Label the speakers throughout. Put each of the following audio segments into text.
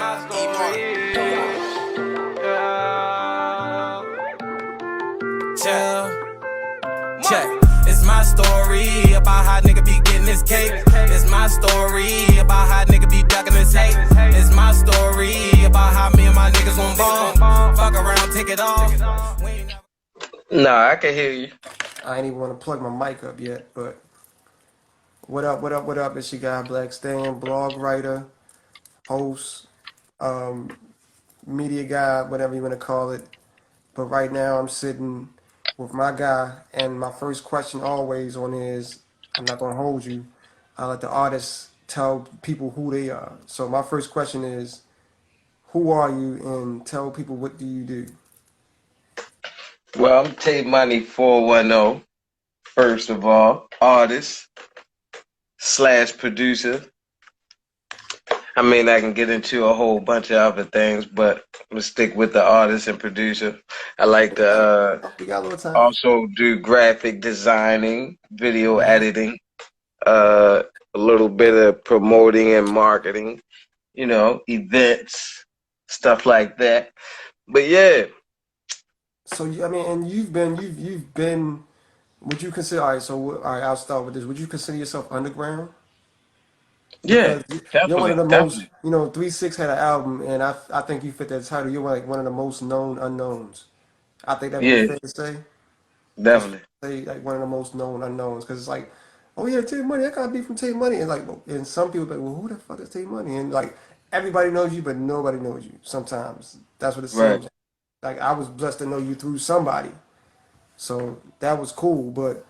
Speaker 1: my story. Check. It's my story about how nigga be getting his cake. It's my story about how nigga be ducking his hate. It's my story about how me and my niggas gon' ball. Fuck around, take it off.
Speaker 2: Nah, I can hear you.
Speaker 3: I ain't even want to plug my mic up yet, but what up, what up, what up? It's your guy BlackStan, blog writer, host, media guy, whatever you want to call it. But right now I'm sitting with my guy, and my first question always on is, I'm not gonna hold you. I let the artists tell people who they are. So my first question is, who are you, and tell people what do you do?
Speaker 2: Well, I'm Tate Money 410, first of all, artist slash producer. I mean, I can get into a whole bunch of other things, but I'm gonna stick with the artist and producer. I like to
Speaker 3: We got a little time.
Speaker 2: also do graphic designing, video
Speaker 3: Mhm.
Speaker 2: editing, a little bit of promoting and marketing, events, stuff like that. But yeah.
Speaker 3: So I mean, and you've been. Would you consider, all right, so, all right, I'll start with this. Would you consider yourself underground?
Speaker 2: Yeah,
Speaker 3: Because you're one of
Speaker 2: definitely,
Speaker 3: the most,
Speaker 2: definitely.
Speaker 3: 3 6 had an album, and I think you fit that title. You're like one of the most known unknowns. I think that would be
Speaker 2: Yeah,
Speaker 3: fair to say. Just
Speaker 2: definitely.
Speaker 3: say like one of the most known unknowns, because it's like, oh yeah, Take Money, I gotta be from Take Money, and like, and some people be like, well, who the fuck is Take Money? And like, everybody knows you, but nobody knows you. Sometimes that's what it
Speaker 2: Right.
Speaker 3: seems like. Like I was blessed to know you through somebody. So that was cool. But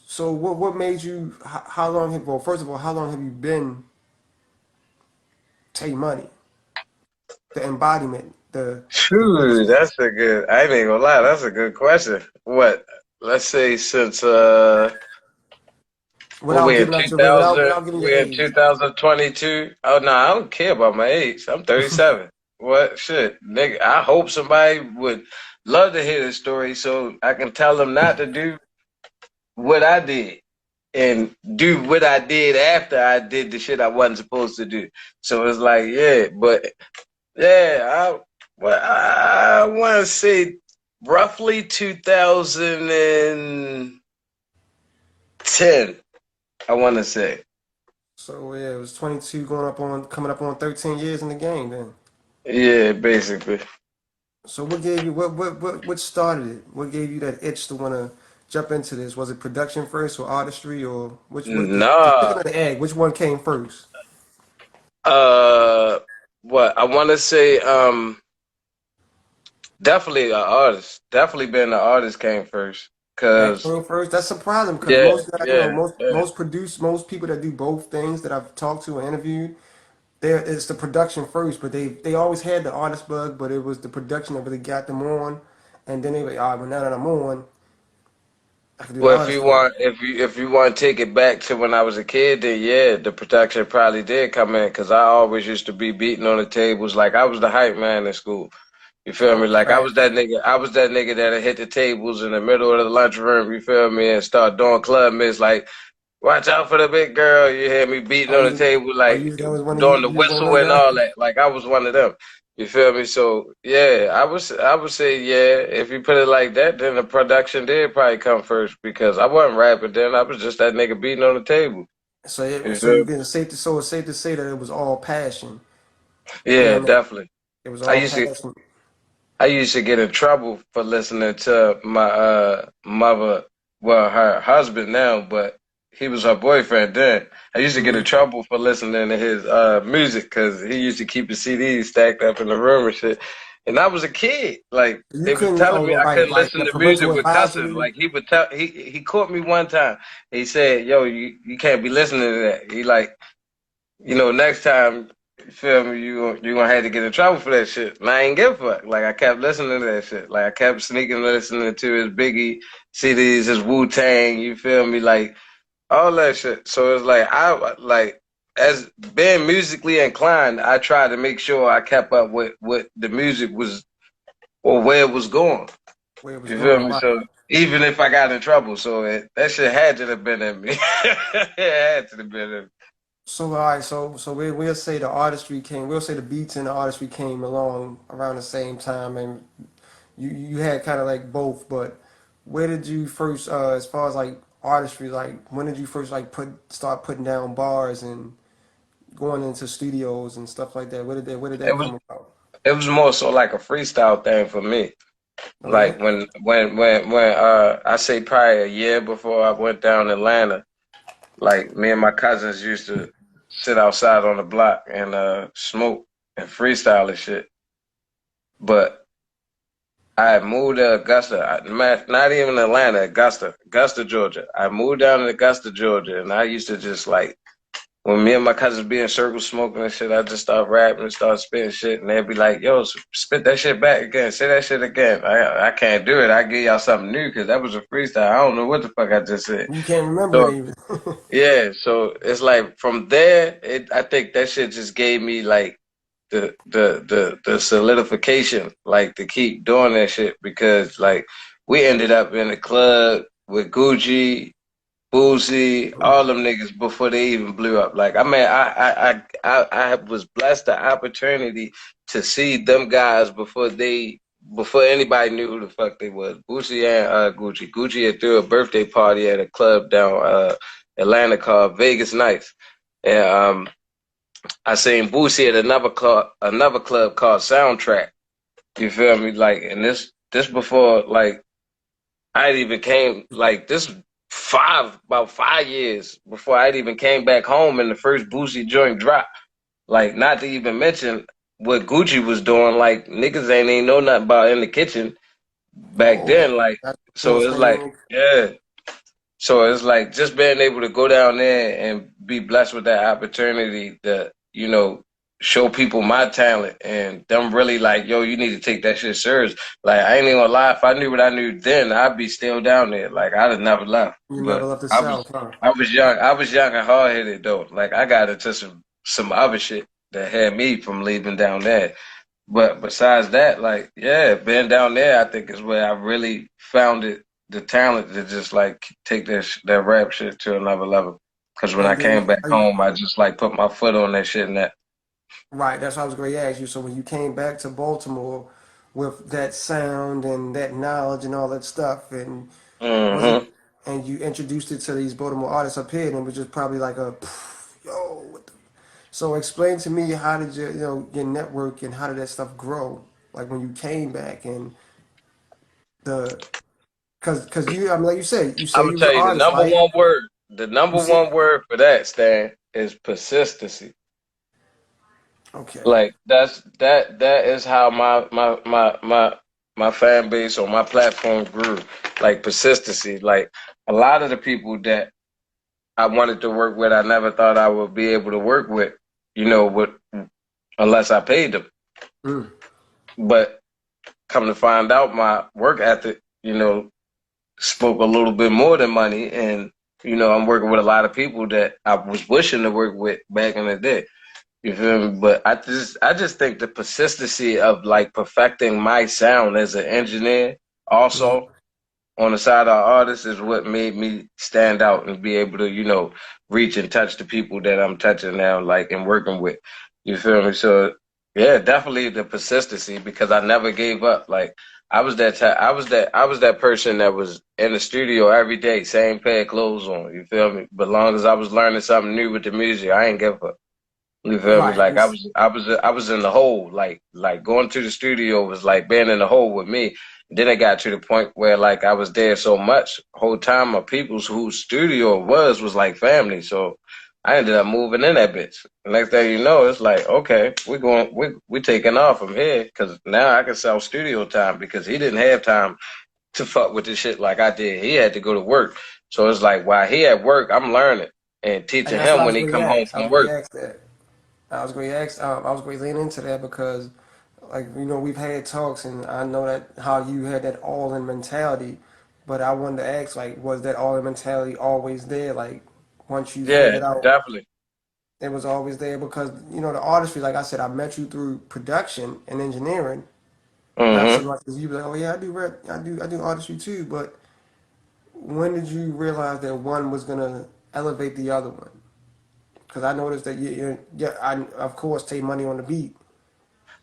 Speaker 3: so what made you? How long have? Well, first of all, how long have you been Tay Money? The embodiment, the
Speaker 2: True,
Speaker 3: person.
Speaker 2: that's a good, I ain't gonna lie, that's a good question. What, let's say since, what
Speaker 3: Without
Speaker 2: we in
Speaker 3: giving out your without
Speaker 2: 2000,
Speaker 3: giving your
Speaker 2: we in
Speaker 3: age.
Speaker 2: 2022? Oh no, I don't care about my age. I'm 37. What shit, nigga, I hope somebody would love to hear this story so I can tell them not to do what I did and do what I did after I did the shit I wasn't supposed to do. So it's like, yeah, but yeah, I want to say roughly 2010. I want to say,
Speaker 3: So yeah, it was 22, coming up on 13 years in the game then.
Speaker 2: yeah, basically.
Speaker 3: So what gave you what started it? What gave you that itch to want to jump into this? Was it production first or artistry, or which was the chicken
Speaker 2: Nah,
Speaker 3: or the egg? Which one came first?
Speaker 2: uh, what I want to say, definitely an artist. Definitely being an artist came first,
Speaker 3: That
Speaker 2: cause
Speaker 3: came first. That's surprising because
Speaker 2: yeah,
Speaker 3: most guys,
Speaker 2: yeah, yeah.
Speaker 3: most people that do both things that I've talked to and interviewed, there it's the production first, but they always had the artist bug, but it was the production that really got them on, and then they were like, all right, well now that I'm on, I can do the
Speaker 2: Well, if you
Speaker 3: artistry.
Speaker 2: want, if you want to take it back to when I was a kid, then yeah, the production probably did come in because I always used to be beating on the tables like I was the hype man in school. You feel
Speaker 3: Oh,
Speaker 2: me? Like I was
Speaker 3: facts.
Speaker 2: that nigga. I was that nigga that hit the tables in the middle of the lunchroom. You feel me? And start doing club miss like, watch out for the big girl. You hear me beating
Speaker 3: Oh,
Speaker 2: on the table like
Speaker 3: that was one of you.
Speaker 2: doing the
Speaker 3: You was one of
Speaker 2: whistle
Speaker 3: those
Speaker 2: and
Speaker 3: guys.
Speaker 2: all that. Like I was one of them. You feel me? So yeah, I would say yeah. If you put it like that, then the production did probably come first because I wasn't rapping then. I was just that nigga beating on the table. You
Speaker 3: So you
Speaker 2: feel me?
Speaker 3: getting safe to so it's safe to say that it was all passion
Speaker 2: Yeah,
Speaker 3: doing that.
Speaker 2: definitely.
Speaker 3: It was
Speaker 2: I
Speaker 3: all
Speaker 2: used to
Speaker 3: passion.
Speaker 2: I used to get in trouble for listening to my mother, well, her husband now, but he was her boyfriend then. I used to get in
Speaker 3: Hmm.
Speaker 2: trouble for listening to his music because he used to keep his CDs stacked up in the room and shit. And I was a kid. Like
Speaker 3: You
Speaker 2: they was
Speaker 3: couldn't.
Speaker 2: telling
Speaker 3: Oh,
Speaker 2: me I
Speaker 3: right.
Speaker 2: couldn't
Speaker 3: Like
Speaker 2: listen
Speaker 3: the
Speaker 2: to music
Speaker 3: parental
Speaker 2: with cussing.
Speaker 3: advisory.
Speaker 2: Like he would tell he caught me one time. He said, "Yo, you can't be listening to that." He like next time, you feel me, you gonna have to get in trouble for that shit. And I ain't give a fuck. Like I kept listening to that shit. Like I kept sneaking listening to his Biggie CDs, his Wu Tang. You feel me, like all that shit. So it's like I like as being musically inclined, I tried to make sure I kept up with what the music was or where it was going.
Speaker 3: Where it was
Speaker 2: You feel
Speaker 3: going.
Speaker 2: me?
Speaker 3: Right.
Speaker 2: So even if I got in trouble, so that shit had to have been in me. It had to have been in me.
Speaker 3: So all right, so we'll say the artistry came. We'll say the beats and the artistry came along around the same time, and you had kind of like both. But where did you first, as far as like artistry, like when did you first like start putting down bars and going into studios and stuff like that? Where did that
Speaker 2: It was
Speaker 3: come about?
Speaker 2: it was more so like a freestyle thing for me.
Speaker 3: Oh yeah.
Speaker 2: Like when I say probably a year before I went down to Atlanta, like me and my cousins used to sit outside on the block and smoke and freestyle and shit. But I had moved to Augusta, not even Atlanta, Augusta, Georgia. I moved down to Augusta, Georgia, and I used to just like when me and my cousins be in circles smoking and shit, I just start rapping and start spitting shit, and they'd be like, "Yo, spit that shit back again, say that shit again." I can't do it. I give y'all something new because that was a freestyle. I don't know what the fuck I just said.
Speaker 3: You can't remember it
Speaker 2: So
Speaker 3: even.
Speaker 2: yeah, so it's like from there, I think that shit just gave me like the solidification, like to keep doing that shit because like we ended up in a club with Gucci, Boosie, all them niggas before they even blew up. Like I mean, I was blessed the opportunity to see them guys before anybody knew who the fuck they was. Boosie and Gucci. Gucci had threw a birthday party at a club down Atlanta called Vegas Nights, and I seen Boosie at another club called Soundtrack. You feel me? Like, and this before like I even came like this about 5 years before I even came back home and the first Boosie joint dropped. Like, not to even mention what Gucci was doing. Like, niggas ain't know nothing about in the kitchen back
Speaker 3: Oh,
Speaker 2: then. Like,
Speaker 3: that's
Speaker 2: so
Speaker 3: course
Speaker 2: it's
Speaker 3: when you
Speaker 2: like,
Speaker 3: ain't.
Speaker 2: yeah. So it's like just being able to go down there and be blessed with that opportunity to, show people my talent and them really like, yo, you need to take that shit serious. Like I ain't even gonna lie, if I knew what I knew then, I'd be still down there. Like I'd have never left.
Speaker 3: You never
Speaker 2: But
Speaker 3: left the
Speaker 2: I was
Speaker 3: South, huh?
Speaker 2: I was young. I was young and hard headed though. Like I got into some other shit that had me from leaving down there. But besides that, like, yeah, being down there, I think is where I really found the talent to just like take that rap shit to another level. Because when I
Speaker 3: And then
Speaker 2: came back home, I just like put my foot on that shit and that.
Speaker 3: right, that's what I was going to ask you. So when you came back to Baltimore with that sound and that knowledge and all that stuff, and was it,
Speaker 2: Hmm.
Speaker 3: and you introduced it to these Baltimore artists up here, and it was just probably like a, yo, what the. So explain to me how did your network and how did that stuff grow? Like when you came back and the, cause you, I mean, like you
Speaker 2: I'm
Speaker 3: say
Speaker 2: gonna
Speaker 3: you was an
Speaker 2: tell you the
Speaker 3: artist,
Speaker 2: number
Speaker 3: right?
Speaker 2: one word. The
Speaker 3: You
Speaker 2: number
Speaker 3: said,
Speaker 2: one word for that, Stan, is persistency.
Speaker 3: okay,
Speaker 2: Like that is how my fan base or my platform grew. Like persistency. Like a lot of the people that I wanted to work with, I never thought I would be able to work with, with unless I paid them.
Speaker 3: mm,
Speaker 2: But come to find out, my work ethic, spoke a little bit more than money, and I'm working with a lot of people that I was wishing to work with back in the day. You feel me? But I just think the persistency of like perfecting my sound as an engineer,
Speaker 3: mm,
Speaker 2: also on the side of artists is what made me stand out and be able to, reach and touch the people that I'm touching now, like and working with. You feel me? So yeah, definitely the persistency because I never gave up. Like I was that person that was in the studio every day, same pair of clothes on. You feel me? But long as I was learning something new with the music, I ain't give up. You feel me?
Speaker 3: right,
Speaker 2: Like I was in the hole. Like going to the studio was like being in the hole with me. Then it got to the point where like I was there so much whole time my people's whose studio it was like family. So I ended up moving in that bitch. Next thing you know, it's like okay, we taking off from here because now I can sell studio time because he didn't have time to fuck with this shit like I did. He had to go to work. So it's like while he at work, I'm learning and
Speaker 3: and
Speaker 2: teaching
Speaker 3: that's what
Speaker 2: him
Speaker 3: I
Speaker 2: when
Speaker 3: was
Speaker 2: he
Speaker 3: going to
Speaker 2: come home
Speaker 3: ask. I was
Speaker 2: from
Speaker 3: going
Speaker 2: work.
Speaker 3: to ask that. I was going to lean into that because, like, we've had talks, and I know that how you had that all-in mentality, but I wanted to ask, like, was that all-in mentality always there? Like, once you
Speaker 2: Yeah,
Speaker 3: figured out
Speaker 2: definitely.
Speaker 3: it was always there because, the artistry, like I said, I met you through production and engineering, not so
Speaker 2: Hmm.
Speaker 3: much as you be like, oh yeah, I do rap, I do artistry too, but when did you realize that one was gonna elevate the other one? Because I noticed that yeah, I of course take money on the beat.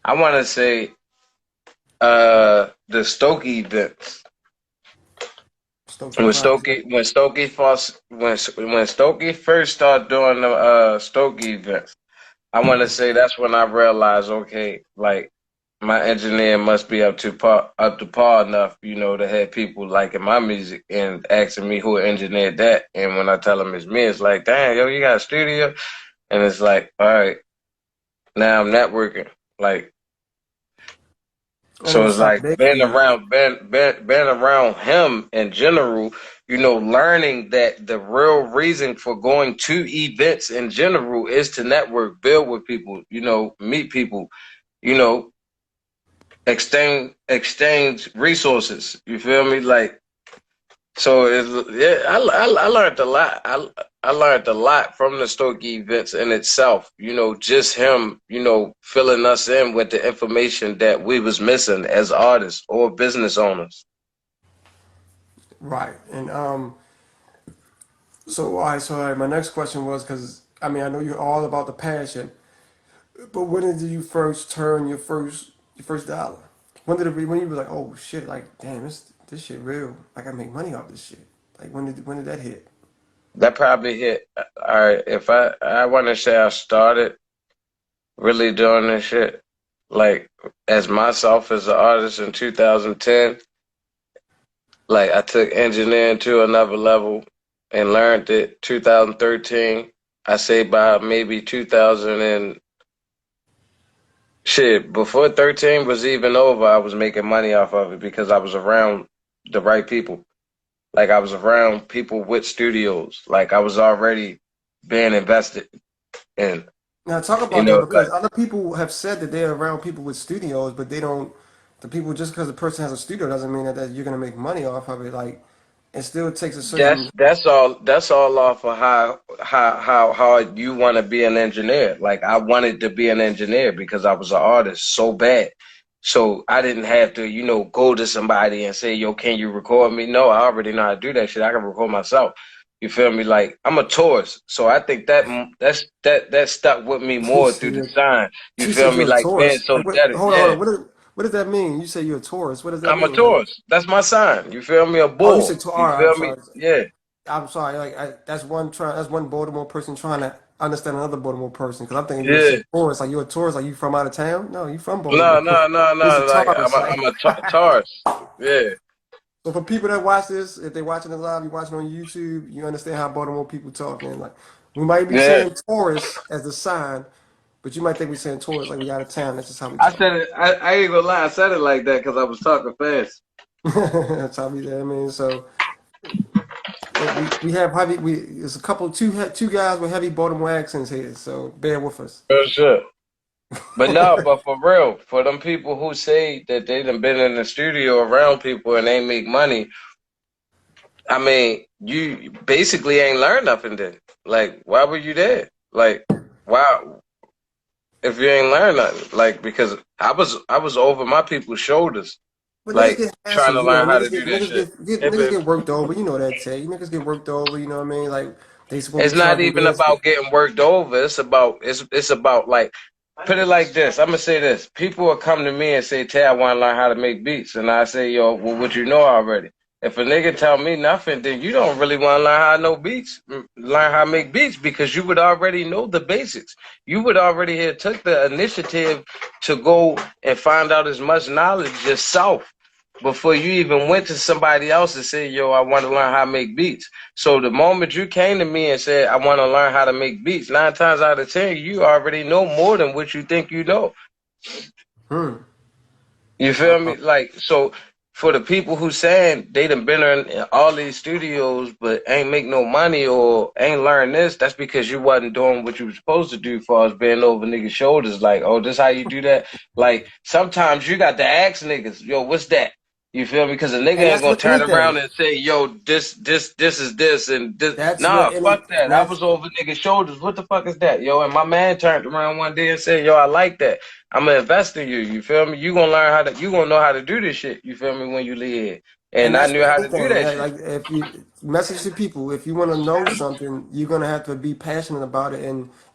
Speaker 2: I want to say the Stokey events.
Speaker 3: Stokely
Speaker 2: When
Speaker 3: Project.
Speaker 2: Stokey first started doing the Stokey events, I want to say that's when I realized, okay, like my engineer must be up to par enough, to have people liking my music and asking me who engineered that. And when I tell them it's me, it's like, dang, yo, you got a studio, and it's like, all right, now I'm networking, like.
Speaker 3: And it
Speaker 2: So
Speaker 3: was
Speaker 2: it's
Speaker 3: something
Speaker 2: like
Speaker 3: big for
Speaker 2: being
Speaker 3: you.
Speaker 2: around being around him in general, learning that the real reason for going to events in general is to network, build with people, meet people, you know, exchange resources. You feel me? Like so, yeah, I learned a lot. I learned a lot from the Stokey events in itself. Just him, filling us in with the information that we was missing as artists or business owners.
Speaker 3: Right. And so all right, so all right, my next question was because I mean I know you're all about the passion, but when did you first turn your first dollar? When you were like, oh shit, like damn, this shit real. Like I make money off this shit. Like when did that hit?
Speaker 2: That probably hit. All right, if I want to say I started really doing this shit, like as myself as an artist in 2010. Like I took engineering to another level and learned it 2013. I say by maybe 2000 and shit, before 13 was even over, I was making money off of it because I was around the right people. Like I was around people with studios. Like I was already being invested in,
Speaker 3: Now talk about that because
Speaker 2: like
Speaker 3: other people have said that they're around people with studios, but they don't. The people just because the person has a studio doesn't mean that you're gonna make money off of it. Like it still takes a certain.
Speaker 2: that's all off of how hard you want to be an engineer. Like I wanted to be an engineer because I was an artist so bad. So I didn't have to, go to somebody and say, "Yo, can you record me?" No, I already know how to do that shit. I can record myself. You feel me? Like I'm a tourist, so I think that stuck with me
Speaker 3: You
Speaker 2: more through
Speaker 3: see
Speaker 2: the
Speaker 3: it.
Speaker 2: sign. You
Speaker 3: She
Speaker 2: feel
Speaker 3: said
Speaker 2: me?
Speaker 3: you're a
Speaker 2: Like being
Speaker 3: tourist.
Speaker 2: so
Speaker 3: Like what?
Speaker 2: dedicated.
Speaker 3: Hold
Speaker 2: Yeah,
Speaker 3: on. What does that mean? You say you're a tourist. What does that
Speaker 2: I'm a
Speaker 3: mean? Like
Speaker 2: tourist. That's my sign. You feel me? A
Speaker 3: oh, you said
Speaker 2: bull.
Speaker 3: tour. All
Speaker 2: You
Speaker 3: right, I'm
Speaker 2: feel me?
Speaker 3: sorry.
Speaker 2: Yeah,
Speaker 3: I'm sorry. Like that's one Baltimore person trying to understand another Baltimore person because I'm thinking you were
Speaker 2: yeah.
Speaker 3: saying tourist. Like you're a tourist. Like you from out of town? No, you from
Speaker 2: No,
Speaker 3: Baltimore.
Speaker 2: no, no,
Speaker 3: It's a
Speaker 2: no. Like I'm
Speaker 3: tourist.
Speaker 2: a,
Speaker 3: Like
Speaker 2: I'm a Taurus. Yeah,
Speaker 3: so for people that watch this, if they're watching it live, you're watching on YouTube, you understand how Baltimore people talk. And like we might be
Speaker 2: yeah.
Speaker 3: saying tourist as the sign, but you might think we're saying tourist like we out of town. That's just how we
Speaker 2: I
Speaker 3: talk.
Speaker 2: said it. I ain't gonna lie. I said it like that because I was talking fast.
Speaker 3: That's how we. I mean, so we have heavy. There's a couple two guys with heavy Baltimore accents here, so bear with us.
Speaker 2: For sure. But no, but for real, for them people who say that they done been in the studio around people and they make money, I mean, you basically ain't learned nothing then. Like, why were you there? Like, wow, if you ain't learned nothing, like because I was over my people's shoulders,
Speaker 3: But niggas
Speaker 2: like
Speaker 3: get
Speaker 2: trying
Speaker 3: hassled,
Speaker 2: to
Speaker 3: you know.
Speaker 2: learn how
Speaker 3: Niggas
Speaker 2: to
Speaker 3: get
Speaker 2: do that
Speaker 3: niggas
Speaker 2: shit.
Speaker 3: get, get
Speaker 2: If
Speaker 3: niggas
Speaker 2: it,
Speaker 3: get worked over. You know that, Tay. Niggas get worked over. You know what I mean? Like they supposed to
Speaker 2: It's
Speaker 3: be
Speaker 2: not
Speaker 3: charging
Speaker 2: even
Speaker 3: this.
Speaker 2: about getting worked over. It's about like put it like this. I'm gonna say this. People will come to me and say, "Tay, I want to learn how to make beats," and I say, "Yo, well, what you know already?" If a nigga tell me nothing, then you don't really want to learn how to know beats, learn how to make beats because you would already know the basics. You would already have took the initiative to go and find out as much knowledge yourself before you even went to somebody else and said, "Yo, I want to learn how to make beats." So the moment you came to me and said, "I want to learn how to make beats," 9 times out of 10, you already know more than what you think you know.
Speaker 3: Hmm.
Speaker 2: You feel me? Like, so for the people who saying they done been in all these studios but ain't make no money or ain't learn this, that's because you wasn't doing what you were supposed to do for us being over niggas' shoulders. Like, oh, this how you do that? Like, sometimes you got to ask niggas, yo, what's that? You feel me? Because a nigga
Speaker 3: And
Speaker 2: ain't
Speaker 3: that's
Speaker 2: gonna
Speaker 3: with
Speaker 2: turn around
Speaker 3: anything.
Speaker 2: and say, "Yo, this is this and this."
Speaker 3: That's with
Speaker 2: Nah,
Speaker 3: any.
Speaker 2: fuck that.
Speaker 3: And
Speaker 2: I
Speaker 3: that's
Speaker 2: was over niggas' shoulders. What the fuck is that, yo? And my man turned around one day and said, "Yo, I like that. I'm gonna invest in you. You feel me? You gonna learn how to. You gonna know how to do this shit. You feel me? When you leave here."
Speaker 3: And
Speaker 2: and I
Speaker 3: that's
Speaker 2: knew
Speaker 3: with
Speaker 2: how to do
Speaker 3: anything.
Speaker 2: that shit.
Speaker 3: Like if you message to people, if you want to know something, you're gonna have to be passionate about it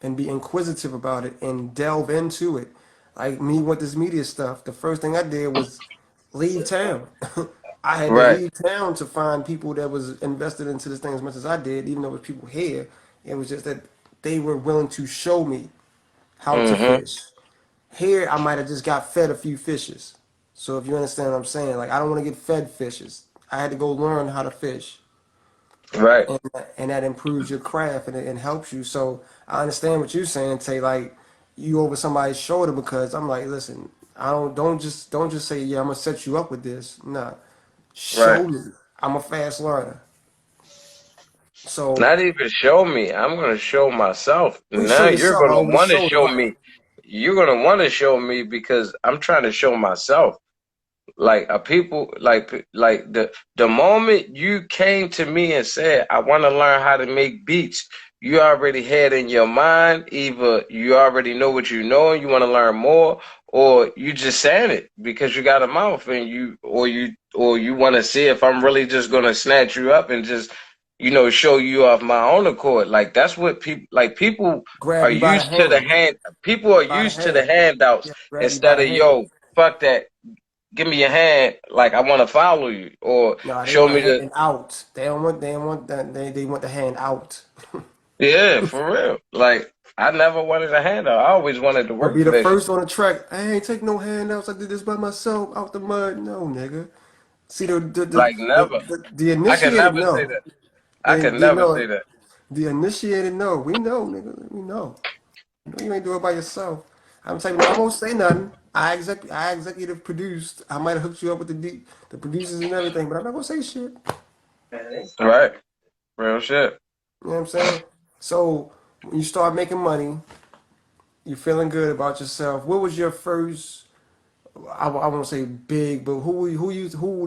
Speaker 3: and be inquisitive about it and delve into it. Like me with this media stuff, the first thing I did was leave town. I had to
Speaker 2: Right.
Speaker 3: leave town to find people that was invested into this thing as much as I did, even though it was people here. It was just that they were willing to show me how to
Speaker 2: Mm-hmm.
Speaker 3: fish. Here, I might have just got fed a few fishes. So if you understand what I'm saying, like I don't want to get fed fishes. I had to go learn how to fish,
Speaker 2: Right.
Speaker 3: and that improves your craft and helps you. So I understand what you're saying. Say like you over somebody's shoulder because I'm like, listen, I don't just say yeah, I'm gonna set you up with this. Nah,
Speaker 2: Right.
Speaker 3: show me. I'm a fast learner. So
Speaker 2: Not even show me. I'm gonna show myself.
Speaker 3: we show
Speaker 2: Now you're
Speaker 3: yourself. I
Speaker 2: gonna
Speaker 3: over the
Speaker 2: want to
Speaker 3: shoulder,
Speaker 2: show
Speaker 3: right?
Speaker 2: me. You're gonna want to show me because I'm trying to show myself. Like a people, like the moment you came to me and said, "I want to learn how to make beats," you already had in your mind either you already know what you know and you want to learn more, or you just saying it because you got a mouth and you want to see if I'm really just gonna snatch you up and just show you off my own accord. Like that's what people are
Speaker 3: Grab you by the
Speaker 2: used to the
Speaker 3: hand,
Speaker 2: hand. People are
Speaker 3: by the
Speaker 2: used to the
Speaker 3: hand.
Speaker 2: handouts
Speaker 3: Yeah, grab you by
Speaker 2: instead
Speaker 3: the
Speaker 2: of
Speaker 3: hand.
Speaker 2: yo, fuck that, give me your hand, like I want to follow you, or
Speaker 3: No, they
Speaker 2: show
Speaker 3: want
Speaker 2: me the
Speaker 3: hand out. They don't want that. They want the hand out.
Speaker 2: yeah, for real. Like I never wanted a handout. I always wanted to
Speaker 3: Or
Speaker 2: work
Speaker 3: be
Speaker 2: for
Speaker 3: the
Speaker 2: that shit.
Speaker 3: first on the track. I ain't take no handouts. I did this by myself out the mud. No, nigga. See
Speaker 2: Like never.
Speaker 3: the
Speaker 2: I can
Speaker 3: initiated
Speaker 2: never say
Speaker 3: no.
Speaker 2: that. I
Speaker 3: They
Speaker 2: can
Speaker 3: they
Speaker 2: never
Speaker 3: know
Speaker 2: say that.
Speaker 3: the initiated no. We know, nigga. We know. You know you ain't do it by yourself. I'm telling you, I won't say nothing. I executive produced. I might have hooked you up with the producers and everything, but I'm not gonna say shit.
Speaker 2: Right. Real shit.
Speaker 3: You know what I'm saying? So when you start making money, you're feeling good about yourself. What was your first? I won't say big, but who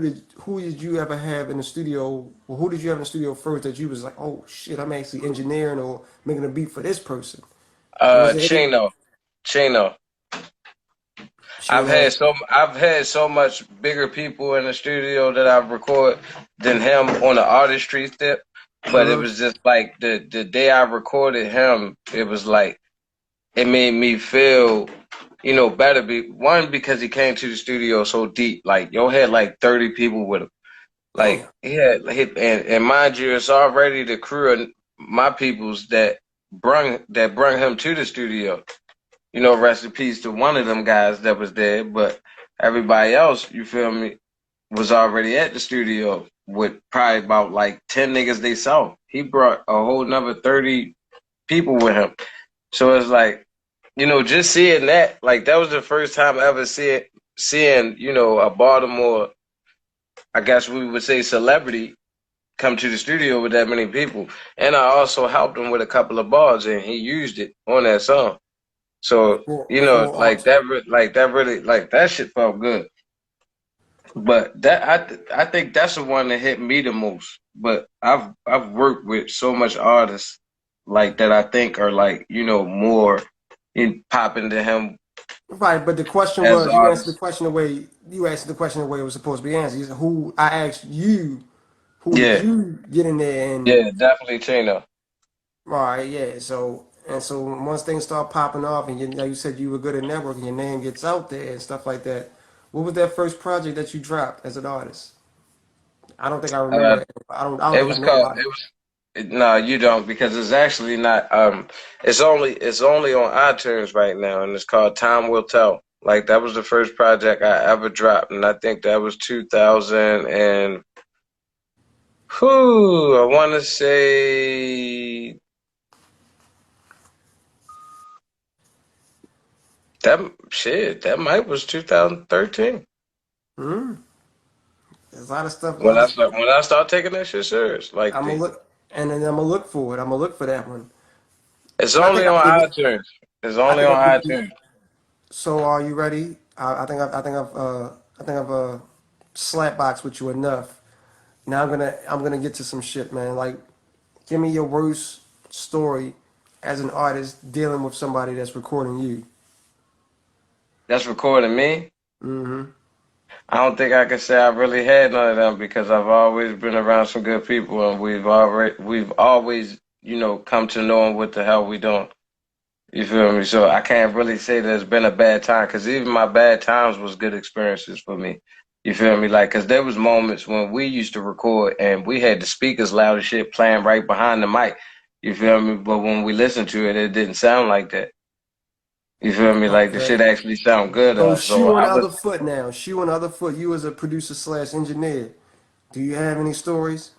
Speaker 3: did you ever have in the studio? Or who did you have in the studio first that you was like, oh shit, I'm actually engineering or making a beat for this person? And was there any
Speaker 2: Chino. Chino.
Speaker 3: Chino?
Speaker 2: I've had so much bigger people in the studio that I've recorded than him on the artistry tip. But it
Speaker 3: Mm-hmm.
Speaker 2: was just like the day I recorded him, it was like it made me feel, better. One, because he came to the studio so deep. Like, yo had like 30 people with him. Like,
Speaker 3: Damn.
Speaker 2: and mind you, it's already the crew of my peoples that brung him to the studio. Rest in peace to one of them guys that was there, but everybody else, you feel me, was already at the studio with probably about like 10 niggas they saw. He brought a whole nother 30 people with him. So it's like, just seeing that, like that was the first time I ever seeing, a Baltimore, I guess we would say celebrity come to the studio with that many people. And I also helped him with a couple of bars and he used it on that song. So,
Speaker 3: Full
Speaker 2: like
Speaker 3: art.
Speaker 2: that really, like that shit felt good. But I think that's the one that hit me the most. But I've worked with so much artists like that I think are like, more in popping to him
Speaker 3: Right, but the question
Speaker 2: as
Speaker 3: was
Speaker 2: artists.
Speaker 3: you answered the question the way it was supposed to be answered. You said who I asked you, who did
Speaker 2: Yeah.
Speaker 3: you get in there and
Speaker 2: Yeah, definitely Chino.
Speaker 3: all right, yeah. So once things start popping off, and like you said you were good at networking, your name gets out there and stuff like that. What was that first project that you dropped as an artist? I don't think I
Speaker 2: Uh
Speaker 3: remember it. I don't
Speaker 2: it
Speaker 3: think I
Speaker 2: was
Speaker 3: know
Speaker 2: called
Speaker 3: about it.
Speaker 2: no, you don't because it's actually not it's only on iTunes right now and it's called Time Will Tell. Like that was the first project I ever dropped and I think that was 2000 and I want to say that might was 2013
Speaker 3: Hmm. There's a lot of stuff. A
Speaker 2: when
Speaker 3: lot
Speaker 2: I
Speaker 3: of
Speaker 2: start when I start taking that shit serious. Like
Speaker 3: I'm gonna
Speaker 2: the
Speaker 3: look, and then I'm gonna look for it. I'm gonna look for that one.
Speaker 2: it's
Speaker 3: But I
Speaker 2: only
Speaker 3: think I
Speaker 2: on
Speaker 3: can give you.
Speaker 2: iTunes. It's
Speaker 3: I
Speaker 2: only
Speaker 3: think I
Speaker 2: on
Speaker 3: can give you.
Speaker 2: iTunes.
Speaker 3: So are you ready? I think I've slapboxed with you enough. Now I'm gonna get to some shit, man. Like, give me your worst story as an artist dealing with somebody that's recording you.
Speaker 2: That's recording me.
Speaker 3: Mm-hmm.
Speaker 2: I don't think I can say I really had none of them because I've always been around some good people and we've always, come to knowing what the hell we doing. You feel me? So I can't really say there's been a bad time because even my bad times was good experiences for me. You feel me? Like, because there was moments when we used to record and we had the speakers loud as shit playing right behind the mic. You feel me? But when we listened to it, it didn't sound like that. You feel me? Like the shit
Speaker 3: Okay.
Speaker 2: actually sound good to
Speaker 3: So
Speaker 2: us. So
Speaker 3: shoe on
Speaker 2: I
Speaker 3: the
Speaker 2: was
Speaker 3: other foot now. Shoe on the other foot. You as a producer slash engineer. Do you have any stories?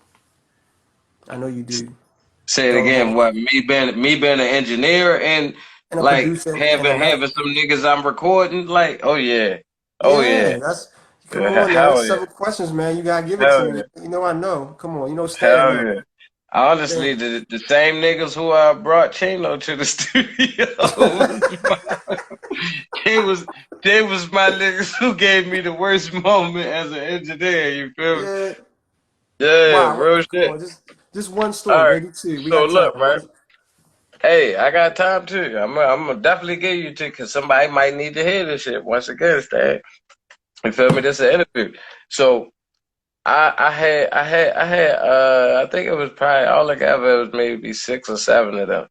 Speaker 3: I know you do.
Speaker 2: say it
Speaker 3: Don't
Speaker 2: again.
Speaker 3: hold.
Speaker 2: What me being an engineer and
Speaker 3: And a
Speaker 2: like
Speaker 3: producer and
Speaker 2: having some niggas I'm recording. Like, oh yeah,
Speaker 3: yeah, that's come on now.
Speaker 2: hell
Speaker 3: That's
Speaker 2: yeah,
Speaker 3: several questions, man. You gotta give it to
Speaker 2: hell
Speaker 3: me.
Speaker 2: yeah.
Speaker 3: You know I know. Come on, you know Stan
Speaker 2: Hell
Speaker 3: know.
Speaker 2: yeah. Honestly,
Speaker 3: Stan.
Speaker 2: the same niggas who brought Chino to the studio they was they was my niggas who gave me the worst moment as an engineer. You feel me?
Speaker 3: Yeah.
Speaker 2: Yeah,
Speaker 3: Wow.
Speaker 2: real
Speaker 3: Come
Speaker 2: shit.
Speaker 3: on, just one
Speaker 2: All
Speaker 3: story,
Speaker 2: right.
Speaker 3: maybe two. We
Speaker 2: So
Speaker 3: got time.
Speaker 2: look, man. Hey, I got time too. I'm gonna definitely give you two because somebody might need to hear this shit once again, Stan. You feel me? This is an interview. So I think it was probably all together it was maybe 6 or 7 of them.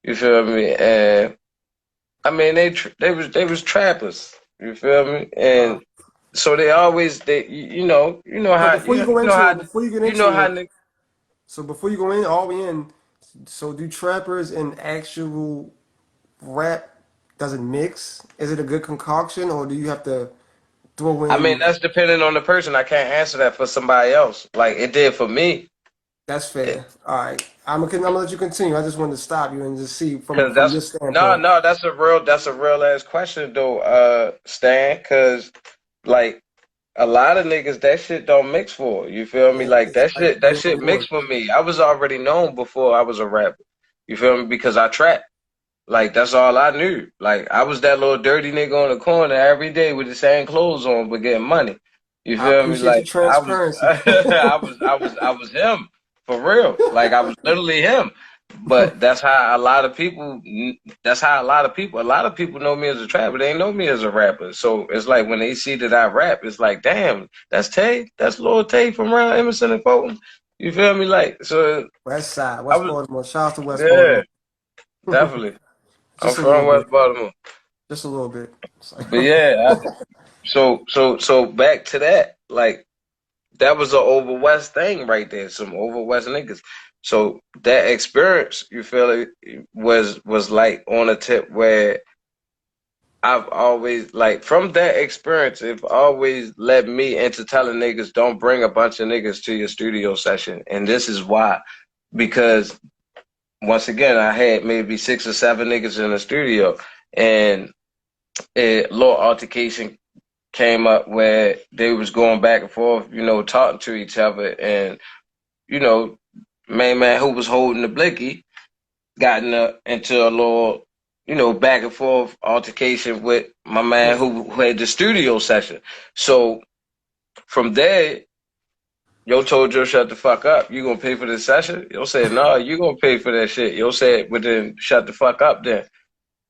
Speaker 2: You feel me? And I mean they was trappers. You feel me?
Speaker 3: Wow.
Speaker 2: And so they always you know
Speaker 3: So
Speaker 2: how
Speaker 3: before you go into it, before you get
Speaker 2: you know
Speaker 3: into
Speaker 2: how
Speaker 3: it, so before you go in, all we in. So do trappers and actual rap does it mix? Is it a good concoction, or do you have to throw
Speaker 2: I mean
Speaker 3: in?
Speaker 2: that's depending on the person. I can't answer that for somebody else. Like it did for me.
Speaker 3: That's fair. All right, I'm gonna let you continue. I just wanted to stop you and just see
Speaker 2: Cause
Speaker 3: from your
Speaker 2: no,
Speaker 3: standpoint.
Speaker 2: no, that's a real ass question though, Stan. Cause like a lot of niggas, that shit don't mix for. You feel me? Like
Speaker 3: It's like
Speaker 2: that
Speaker 3: real
Speaker 2: shit mixed
Speaker 3: work.
Speaker 2: for me. I was already known before I was a rapper. You feel me? Because I trap. Like that's all I knew. Like I was that little dirty nigga on the corner every day with the same clothes on, but getting money. You
Speaker 3: I
Speaker 2: feel me?
Speaker 3: appreciate your
Speaker 2: Like I was,
Speaker 3: transparency.
Speaker 2: I was him for real. Like I was literally him. But that's how a lot of people. That's how a lot of people know me as a trapper. They know me as a rapper. So it's like when they see that I rap, it's like, damn, that's Tay. That's Lil Tay from around Emerson and Fulton. You feel me? Like so,
Speaker 3: West Side,
Speaker 2: I
Speaker 3: West
Speaker 2: was,
Speaker 3: Baltimore. Shout out to West
Speaker 2: yeah,
Speaker 3: Baltimore.
Speaker 2: definitely. I'm
Speaker 3: Just a little
Speaker 2: from West
Speaker 3: bit.
Speaker 2: Baltimore.
Speaker 3: Just a little bit. It's like,
Speaker 2: But yeah, so back to that. Like that was an over west thing right there. Some over west niggas. So that experience, you feel it, was like on a tip where I've always like from that experience, it always led me into telling niggas don't bring a bunch of niggas to your studio session. And this is why. Because once again, I had maybe 6 or 7 niggas in the studio and a little altercation came up where they was going back and forth, talking to each other, and you know, main man who was holding the blicky got into a little, back and forth altercation with my man who had the studio session. So from there, yo told Joe shut the fuck up. You gonna pay for this session? Yo said no. You gonna pay for that shit? Yo said, but then shut the fuck up then.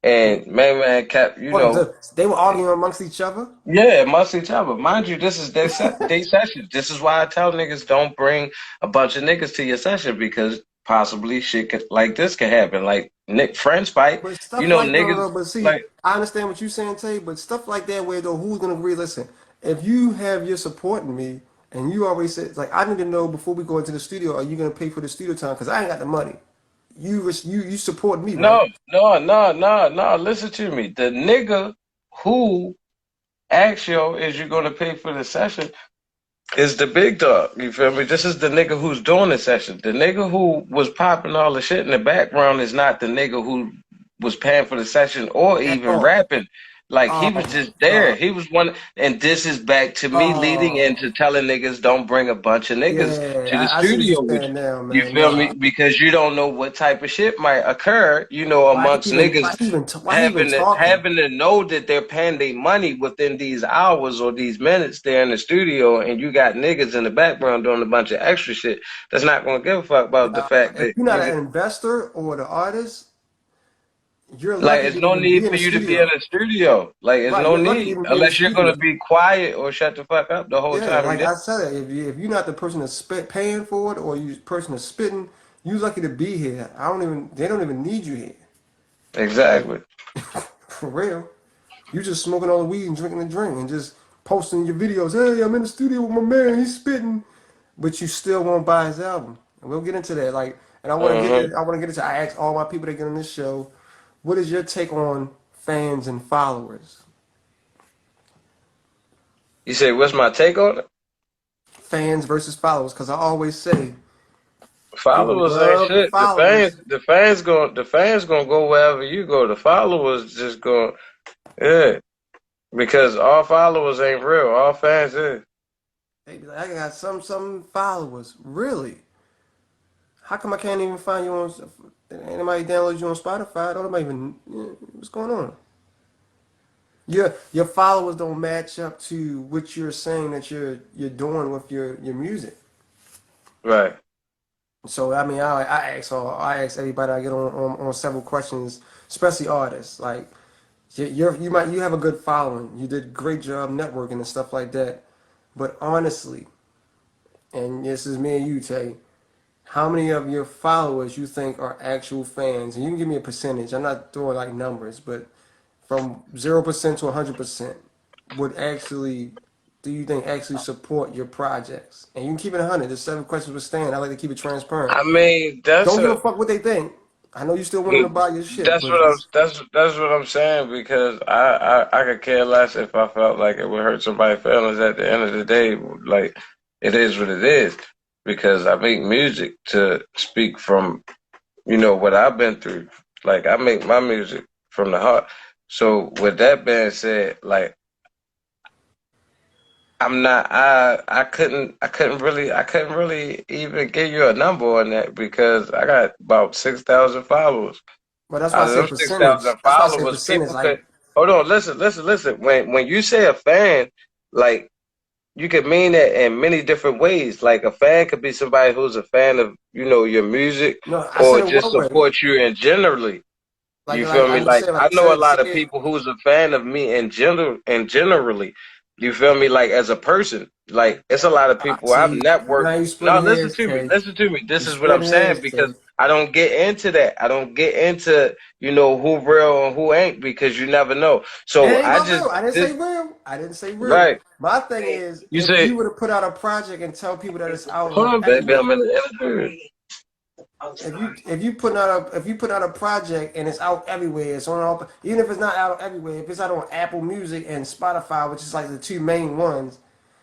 Speaker 2: And main man kept,
Speaker 3: hold on, so they were arguing amongst each other.
Speaker 2: Yeah, must each other. Mind you, this is their session. This is why I tell niggas don't bring a bunch of niggas to your session because possibly shit like this could happen. Like Nick friends fight,
Speaker 3: But stuff
Speaker 2: niggas
Speaker 3: no. But see,
Speaker 2: like
Speaker 3: I understand what you're saying, Tay. But stuff like that, where though, who's gonna agree? Listen, if you have your supporting me, and you always said, like, I need to know before we go into the studio, are you gonna pay for the studio time? Because I ain't got the money. You support me, right?
Speaker 2: no. Listen to me. The nigga who asked yo is you gonna pay for the session is the big dog. You feel me? This is the nigga who's doing the session. The nigga who was popping all the shit in the background is not the nigga who was paying for the session or
Speaker 3: At
Speaker 2: even
Speaker 3: all.
Speaker 2: rapping. Like he was
Speaker 3: Oh
Speaker 2: just
Speaker 3: God.
Speaker 2: there. He was one, and this is back to me leading
Speaker 3: Oh
Speaker 2: into telling niggas don't bring a bunch of niggas to the
Speaker 3: yeah, I see what you're
Speaker 2: studio with
Speaker 3: saying now,
Speaker 2: you. You
Speaker 3: man.
Speaker 2: feel
Speaker 3: Nah.
Speaker 2: me? Because you don't know what type of shit might occur, amongst niggas
Speaker 3: Why he even talking?
Speaker 2: having to know that they're paying their money within these hours or these minutes they're in the studio, and you got niggas in the background doing a bunch of extra shit. That's not gonna give a fuck about the fact
Speaker 3: If
Speaker 2: that
Speaker 3: you're not an investor or the artist, You're
Speaker 2: Like,
Speaker 3: lucky
Speaker 2: it's
Speaker 3: to
Speaker 2: no
Speaker 3: even be
Speaker 2: need
Speaker 3: in
Speaker 2: for
Speaker 3: the
Speaker 2: you to be in
Speaker 3: studio.
Speaker 2: the studio. Like, it's
Speaker 3: Right,
Speaker 2: no
Speaker 3: you're lucky to
Speaker 2: need
Speaker 3: even be in the
Speaker 2: unless you're gonna
Speaker 3: studio.
Speaker 2: be quiet or shut the fuck up the whole
Speaker 3: Yeah,
Speaker 2: time you
Speaker 3: like
Speaker 2: there.
Speaker 3: I said, if you're not the person that's paying for it or you person that's spitting, you lucky to be here. They don't even need you here. Like
Speaker 2: Exactly.
Speaker 3: for real. You just smoking all the weed and drinking the drink and just posting your videos. Hey, I'm in the studio with my man. He's spitting, but you still won't buy his album. And we'll get into that. Like, and I want to get
Speaker 2: Hmm.
Speaker 3: to. I want to get into. I ask all my people that get on this show, what is your take on fans and followers?
Speaker 2: You say, what's my take on it?
Speaker 3: Fans versus followers, because I always say people
Speaker 2: Followers ain't
Speaker 3: love the
Speaker 2: shit.
Speaker 3: followers.
Speaker 2: The fans gonna go wherever you go. The followers just going, yeah, because all followers ain't real. All fans is.
Speaker 3: They be like, I got some followers. Really? How come I can't even find you on? Anybody download you on Spotify? Don't nobody even. What's going on? Your followers don't match up to what you're saying that you're doing with your music.
Speaker 2: Right.
Speaker 3: So I mean, I ask everybody I get on several questions, especially artists. Like you have a good following. You did a great job networking and stuff like that. But honestly, and this is me and you, Tay. How many of your followers you think are actual fans? And you can give me a percentage. I'm not throwing like numbers, but from 0% to 100% would actually, do you think actually support your projects? And you can keep it 100. There's 7 questions with Stan. I like to keep it transparent.
Speaker 2: I mean, that's
Speaker 3: Don't give a
Speaker 2: a
Speaker 3: fuck what they think. I know you still want them to buy your shit,
Speaker 2: that's
Speaker 3: but
Speaker 2: what I'm
Speaker 3: it's
Speaker 2: that's what I'm saying because I could care less if I felt like it would hurt somebody's feelings at the end of the day. Like it is what it is because I make music to speak from what I've been through. Like I make my music from the heart. So with that being said, like I'm not I couldn't really even give you a number on that because I got about 6,000 followers.
Speaker 3: well, that's why I
Speaker 2: Out of
Speaker 3: say
Speaker 2: them
Speaker 3: percentage.
Speaker 2: 6,000
Speaker 3: That's why I say
Speaker 2: followers,
Speaker 3: percentage.
Speaker 2: people
Speaker 3: Like,
Speaker 2: could hold on, listen. When you say a fan, like you could mean it in many different ways. Like a fan could be somebody who's a fan of, your music
Speaker 3: no, I said
Speaker 2: or
Speaker 3: it
Speaker 2: just
Speaker 3: one way.
Speaker 2: support you in generally.
Speaker 3: Like,
Speaker 2: You
Speaker 3: like
Speaker 2: feel me?
Speaker 3: I just
Speaker 2: Like
Speaker 3: said,
Speaker 2: I
Speaker 3: like,
Speaker 2: know a
Speaker 3: say
Speaker 2: lot of
Speaker 3: it.
Speaker 2: people who's a fan of me in generally. You feel me? Like as a person. Like it's a lot of people I've
Speaker 3: See,
Speaker 2: networked.
Speaker 3: now you
Speaker 2: No,
Speaker 3: splitting
Speaker 2: listen
Speaker 3: hairs,
Speaker 2: to me.
Speaker 3: Tay.
Speaker 2: Listen to me.
Speaker 3: You
Speaker 2: This is what I'm
Speaker 3: splitting
Speaker 2: saying
Speaker 3: hairs,
Speaker 2: because
Speaker 3: Tay.
Speaker 2: I don't get into that. I don't get into, who real and who ain't because you never know.
Speaker 3: It
Speaker 2: So
Speaker 3: ain't
Speaker 2: I
Speaker 3: about
Speaker 2: just
Speaker 3: real. I didn't say
Speaker 2: this
Speaker 3: real. I didn't say real.
Speaker 2: right.
Speaker 3: My thing is,
Speaker 2: You
Speaker 3: if you
Speaker 2: say,
Speaker 3: were to put out a project and tell people that it's out
Speaker 2: hold
Speaker 3: on
Speaker 2: on, baby,
Speaker 3: everywhere,
Speaker 2: I'm in the interview.
Speaker 3: if you put out a project and it's out everywhere, it's on all, even if it's not out everywhere, if it's out on Apple Music and Spotify, which is like the two main ones,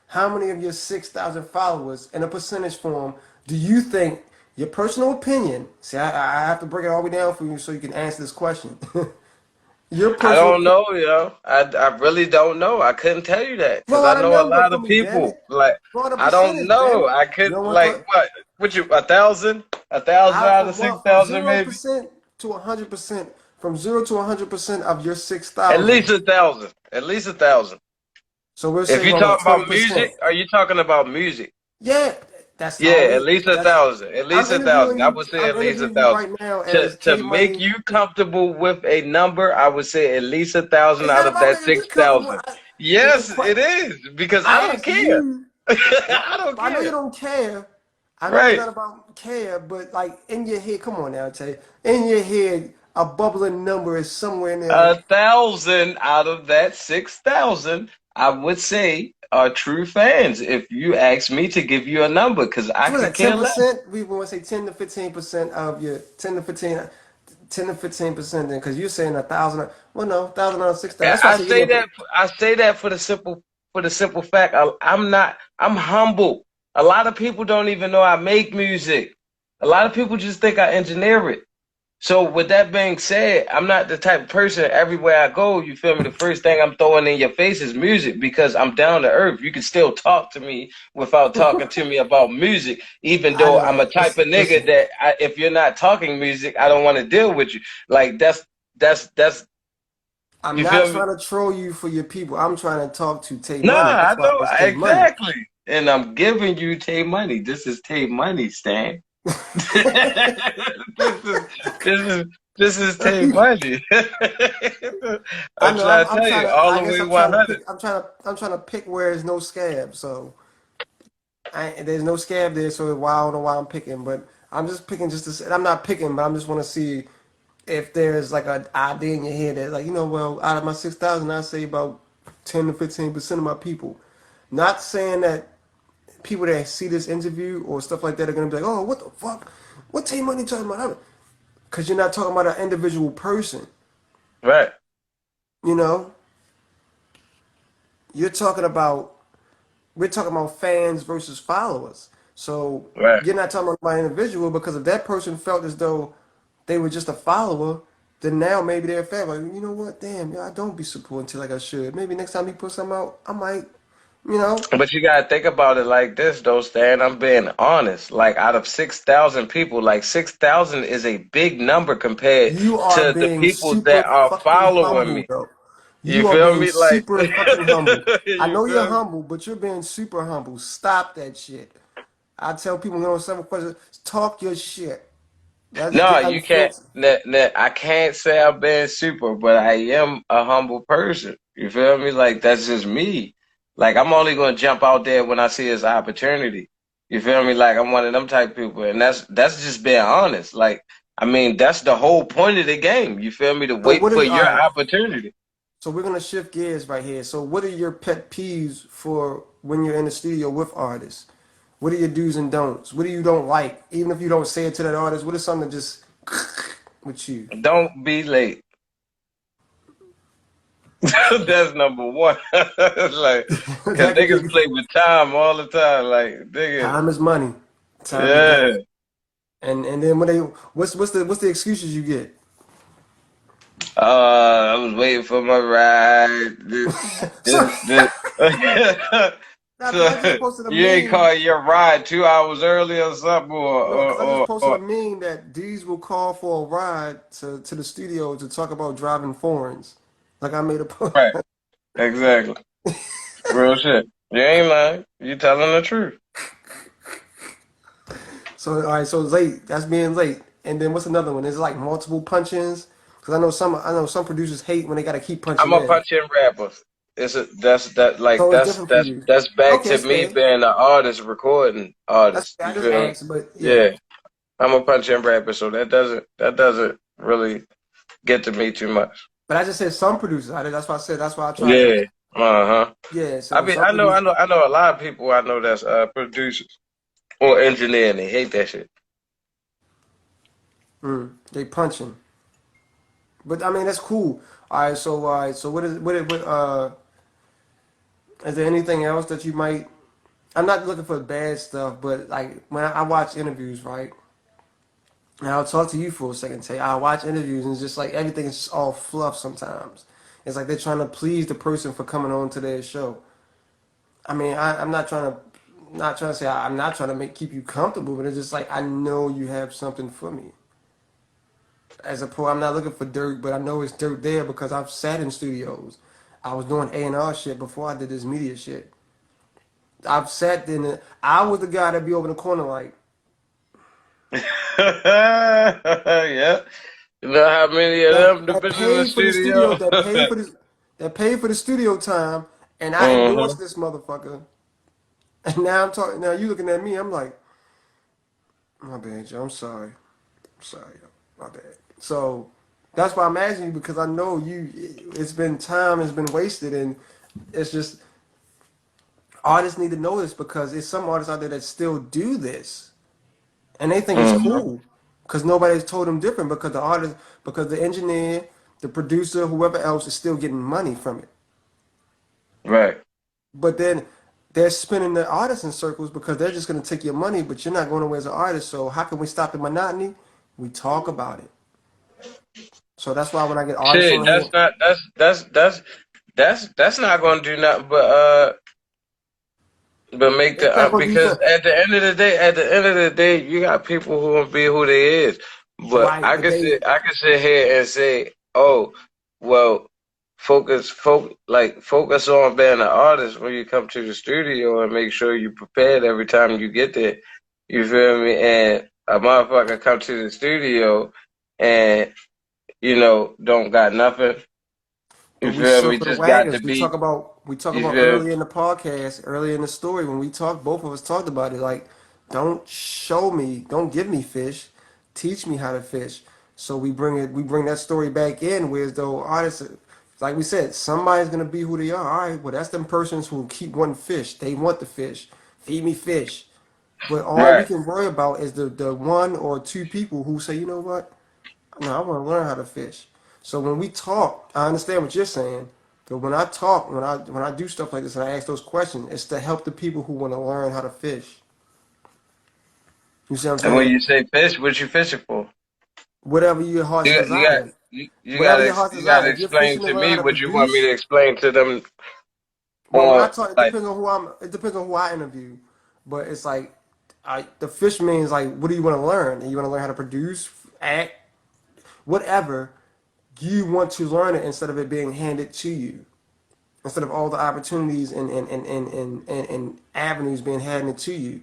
Speaker 3: how many of your 6,000 followers in a percentage form do you think your personal opinion? See, I have to break it all the way down for you so you can answer this question. Your
Speaker 2: I
Speaker 3: personal
Speaker 2: don't
Speaker 3: opinion.
Speaker 2: know, yo. I really don't know. I couldn't tell you that because
Speaker 3: Blow
Speaker 2: I
Speaker 3: out a
Speaker 2: know a
Speaker 3: number
Speaker 2: lot
Speaker 3: for
Speaker 2: of
Speaker 3: me, damn
Speaker 2: people.
Speaker 3: it.
Speaker 2: Like
Speaker 3: Blow out a
Speaker 2: I don't
Speaker 3: percentage, damn
Speaker 2: know.
Speaker 3: it.
Speaker 2: I
Speaker 3: You
Speaker 2: could
Speaker 3: don't want to
Speaker 2: like
Speaker 3: throw.
Speaker 2: what? What you 1,000? 1,000
Speaker 3: I
Speaker 2: out of six
Speaker 3: from
Speaker 2: thousand,
Speaker 3: zero
Speaker 2: maybe.
Speaker 3: percent to 100%, from 0 to 100% of your six
Speaker 2: At least
Speaker 3: thousand.
Speaker 2: 1,000. At least 1,000.
Speaker 3: So we'll
Speaker 2: If
Speaker 3: say
Speaker 2: you
Speaker 3: what
Speaker 2: talking about
Speaker 3: 20%.
Speaker 2: music, are you talking about music?
Speaker 3: Yeah, that's
Speaker 2: Yeah,
Speaker 3: always
Speaker 2: at least a
Speaker 3: that's.
Speaker 2: thousand. At least
Speaker 3: I'm
Speaker 2: a
Speaker 3: interviewing
Speaker 2: thousand. I
Speaker 3: you.
Speaker 2: would say
Speaker 3: I'm
Speaker 2: at least a
Speaker 3: interviewing you
Speaker 2: thousand.
Speaker 3: right now
Speaker 2: To
Speaker 3: as
Speaker 2: to
Speaker 3: Tay
Speaker 2: make
Speaker 3: Money.
Speaker 2: you comfortable with a number, I would say at least 1,000
Speaker 3: It's
Speaker 2: out
Speaker 3: not
Speaker 2: of
Speaker 3: about
Speaker 2: that
Speaker 3: making me
Speaker 2: six
Speaker 3: comfortable.
Speaker 2: thousand. Yes, it is because I
Speaker 3: I
Speaker 2: don't
Speaker 3: asked
Speaker 2: care.
Speaker 3: you. Well,
Speaker 2: I don't
Speaker 3: I know you
Speaker 2: care.
Speaker 3: don't care. I know it's
Speaker 2: Right.
Speaker 3: not about care, but like in your head, come on now, Tay. In your head, a bubbling number is somewhere in there.
Speaker 2: 1,000 out of that 6,000, I would say, are true fans. If you ask me to give you a number, because I
Speaker 3: So what is
Speaker 2: could
Speaker 3: that, ten
Speaker 2: care less.
Speaker 3: percent? We want to say 10 to 15% of your 10 to 15% then, because you're saying 1,000. Well, no, 1,000 out of 6,000. That's why I
Speaker 2: I
Speaker 3: say
Speaker 2: say
Speaker 3: you.
Speaker 2: that. I say that for the simple fact. I'm not. I'm humble. A lot of people don't even know I make music. A lot of people just think I engineer it. So with that being said, I'm not the type of person everywhere I go, you feel me? The first thing I'm throwing in your face is music because I'm down to earth. You can still talk to me without talking to me about music, even
Speaker 3: I
Speaker 2: though
Speaker 3: know
Speaker 2: I'm a
Speaker 3: that.
Speaker 2: type of nigga
Speaker 3: Listen.
Speaker 2: that if you're not talking music, I don't want to deal with you. Like that's
Speaker 3: I'm
Speaker 2: you
Speaker 3: not
Speaker 2: feel me?
Speaker 3: trying to troll you for your people. I'm trying to talk to Tay
Speaker 2: Nah,
Speaker 3: Money.
Speaker 2: I
Speaker 3: That's why
Speaker 2: know
Speaker 3: it's Tay Money.
Speaker 2: exactly. And I'm giving you Tay money. This is Tay money, Stan. this is this is This is take money. I'm
Speaker 3: I know.
Speaker 2: trying to
Speaker 3: I'm
Speaker 2: tell
Speaker 3: trying
Speaker 2: you,
Speaker 3: to.
Speaker 2: all
Speaker 3: I
Speaker 2: the
Speaker 3: guess
Speaker 2: way
Speaker 3: I'm trying to
Speaker 2: 100.
Speaker 3: pick. I'm trying to pick where there's no scab. So there's no scab there. So why I don't know why I'm picking, but I'm just picking just to. I'm not picking, but I'm just want to see if there's like an idea in your head that like well, out of my 6,000, I say about 10 to 15% of my people. Not saying that people that see this interview or stuff like that are gonna be like, oh, what the fuck? What Tay Money talking about? Because you're not talking about an individual person.
Speaker 2: Right,
Speaker 3: You know, you're talking about we're talking about fans versus followers. So
Speaker 2: right.
Speaker 3: you're not talking about my individual because if that person felt as though they were just a follower, then now maybe they're a fan. Like, you know what? Damn, I don't be supporting like I should. Maybe next time he puts something out, I might, you know.
Speaker 2: But you gotta think about it like this, though, Stan. I'm being honest. Like, out of 6,000 people, like 6,000 is a big number compared
Speaker 3: You are
Speaker 2: to the
Speaker 3: being
Speaker 2: people
Speaker 3: super
Speaker 2: that are
Speaker 3: fucking
Speaker 2: following
Speaker 3: humble,
Speaker 2: me.
Speaker 3: though.
Speaker 2: You
Speaker 3: You are
Speaker 2: feel
Speaker 3: being
Speaker 2: me? Like,
Speaker 3: super fucking humble. I
Speaker 2: you
Speaker 3: know you're
Speaker 2: feel me?
Speaker 3: humble, but you're being super humble. Stop that shit. I tell people, some questions, talk your shit. Let's
Speaker 2: No,
Speaker 3: get
Speaker 2: you can't.
Speaker 3: unfiltered.
Speaker 2: I can't say I'm being super, but I am a humble person. You feel me? Like that's just me. Like I'm only gonna jump out there when I see it's an opportunity. You feel me? Like I'm one of them type people, and that's just being honest. Like I mean, that's the whole point of the game. You feel me? To
Speaker 3: So
Speaker 2: wait
Speaker 3: what
Speaker 2: for
Speaker 3: are all
Speaker 2: your
Speaker 3: right?
Speaker 2: opportunity.
Speaker 3: So we're gonna shift gears right here. So what are your pet peeves for when you're in the studio with artists? What are your do's and don'ts? What do you don't like? Even if you don't say it to that artist, what is something that just with you?
Speaker 2: Don't be late. That's number one. Like, cause
Speaker 3: That could
Speaker 2: niggas
Speaker 3: be
Speaker 2: play with time all the time. Like, nigga,
Speaker 3: time is money. Time is
Speaker 2: yeah.
Speaker 3: death. And then when they what's the excuses you get?
Speaker 2: I was waiting for my ride.
Speaker 3: So
Speaker 2: This.
Speaker 3: now, because I just
Speaker 2: So
Speaker 3: posted a
Speaker 2: you ain't
Speaker 3: meme.
Speaker 2: call your ride 2 hours early or something,
Speaker 3: No, because I just posted a
Speaker 2: or
Speaker 3: meme that D's will call for a ride to the studio to talk about driving foreigns. Like I made a post.
Speaker 2: right, exactly, real shit. You ain't lying. You telling the truth.
Speaker 3: So all right, so late. That's being late. And then what's another one? Is it like multiple punch-ins? Because I know some producers hate when they got to keep
Speaker 2: I'm
Speaker 3: punching
Speaker 2: a
Speaker 3: in.
Speaker 2: punch in rappers.
Speaker 3: So it's different for you.
Speaker 2: that's back
Speaker 3: Okay,
Speaker 2: to
Speaker 3: that's
Speaker 2: me
Speaker 3: fair.
Speaker 2: being an artist, recording
Speaker 3: That's
Speaker 2: artist.
Speaker 3: fair. I
Speaker 2: You
Speaker 3: just
Speaker 2: feel me?
Speaker 3: asked, but yeah.
Speaker 2: Yeah, I'm a punch in rapper, so that doesn't really get to me too much.
Speaker 3: But I just said some producers. That's why I said. That's why I tried to.
Speaker 2: Yeah. Uh-huh.
Speaker 3: Yeah.
Speaker 2: I
Speaker 3: So
Speaker 2: mean,
Speaker 3: some producers,
Speaker 2: I know a lot of people I know that's producers or engineer and they hate that shit.
Speaker 3: they punching. But I mean, that's cool. All right. So is there anything else that you might? I'm not looking for bad stuff, but like when I watch interviews, right? And I'll talk to you for a second, Tay. I watch interviews and it's just like everything is just all fluff sometimes. It's like they're trying to please the person for coming on to their show. I mean, I'm not trying to say I'm not trying to keep you comfortable, but it's just like I know you have something for me. As a pro, I'm not looking for dirt, but I know it's dirt there because I've sat in studios. I was doing A&R shit before I did this media shit. I've sat in it. I was the guy that be over the corner like,
Speaker 2: Yeah. You know how many of them the
Speaker 3: that
Speaker 2: bitches in the
Speaker 3: paid for the studio,
Speaker 2: studio?
Speaker 3: that paid for the studio time, and I
Speaker 2: Hmm.
Speaker 3: endorsed this motherfucker. And now I'm talking. Now you looking at me. I'm like, my bad, Joe. I'm sorry. I'm sorry, yo. My bad. So that's why I'm asking you because I know you. It's been time has been wasted, and it's just artists need to know this because there's some artists out there that still do this, and they think it's
Speaker 2: Hmm.
Speaker 3: cool because nobody's told them different. Because the engineer, the producer, whoever else is still getting money from it.
Speaker 2: Right.
Speaker 3: But then they're spinning the artists in circles because they're just going to take your money, but you're not going away as an artist. So how can we stop the monotony? We talk about it. So that's why when I get artists
Speaker 2: Shit,
Speaker 3: on here,
Speaker 2: that's not gonna do nothing but make the
Speaker 3: it's not going to do
Speaker 2: because
Speaker 3: something.
Speaker 2: at the end of the day, you got people who will be who they is. But
Speaker 3: Right, but they
Speaker 2: I can sit here and say, oh, well, focus on being an artist when you come to the studio and make sure you prepared every time you get there. You feel me? And a motherfucker come to the studio and don't got nothing.
Speaker 3: But
Speaker 2: You
Speaker 3: we
Speaker 2: feel me?
Speaker 3: circle the
Speaker 2: Just got to
Speaker 3: wagons. We
Speaker 2: be.
Speaker 3: talk about
Speaker 2: You feel?
Speaker 3: earlier in the podcast, earlier in the story when we talked. Both of us talked about it. Like, don't show me, don't give me fish, teach me how to fish. So we bring that story back in, whereas though artists, like we said, somebody's gonna be who they are. All right, well that's them persons who keep wanting fish. They want the fish. Feed me fish. But all we
Speaker 2: Right.
Speaker 3: can worry about is the one or two people who say, you know what? No, I want to learn how to fish. So when we talk, I understand what you're saying. But when I talk, when I do stuff like this and I ask those questions, it's to help the people who want to learn how to fish. You see what I'm
Speaker 2: And when
Speaker 3: saying?
Speaker 2: you say fish, what you fishing for?
Speaker 3: Whatever your heart's
Speaker 2: You got
Speaker 3: desire.
Speaker 2: you
Speaker 3: Whatever
Speaker 2: gotta
Speaker 3: your heart's
Speaker 2: you gotta
Speaker 3: desire. If you're
Speaker 2: explain
Speaker 3: fishing to
Speaker 2: to
Speaker 3: learn how
Speaker 2: me
Speaker 3: to
Speaker 2: what you want me
Speaker 3: produce,
Speaker 2: to explain to them
Speaker 3: well, when I
Speaker 2: on
Speaker 3: talk, it
Speaker 2: like
Speaker 3: depends on who I'm. It depends on who I interview. But it's like, the fish means like, what do you want to learn? And you want to learn how to produce, act, whatever. You want to learn it instead of it being handed to you. Instead of all the opportunities and avenues being handed to you.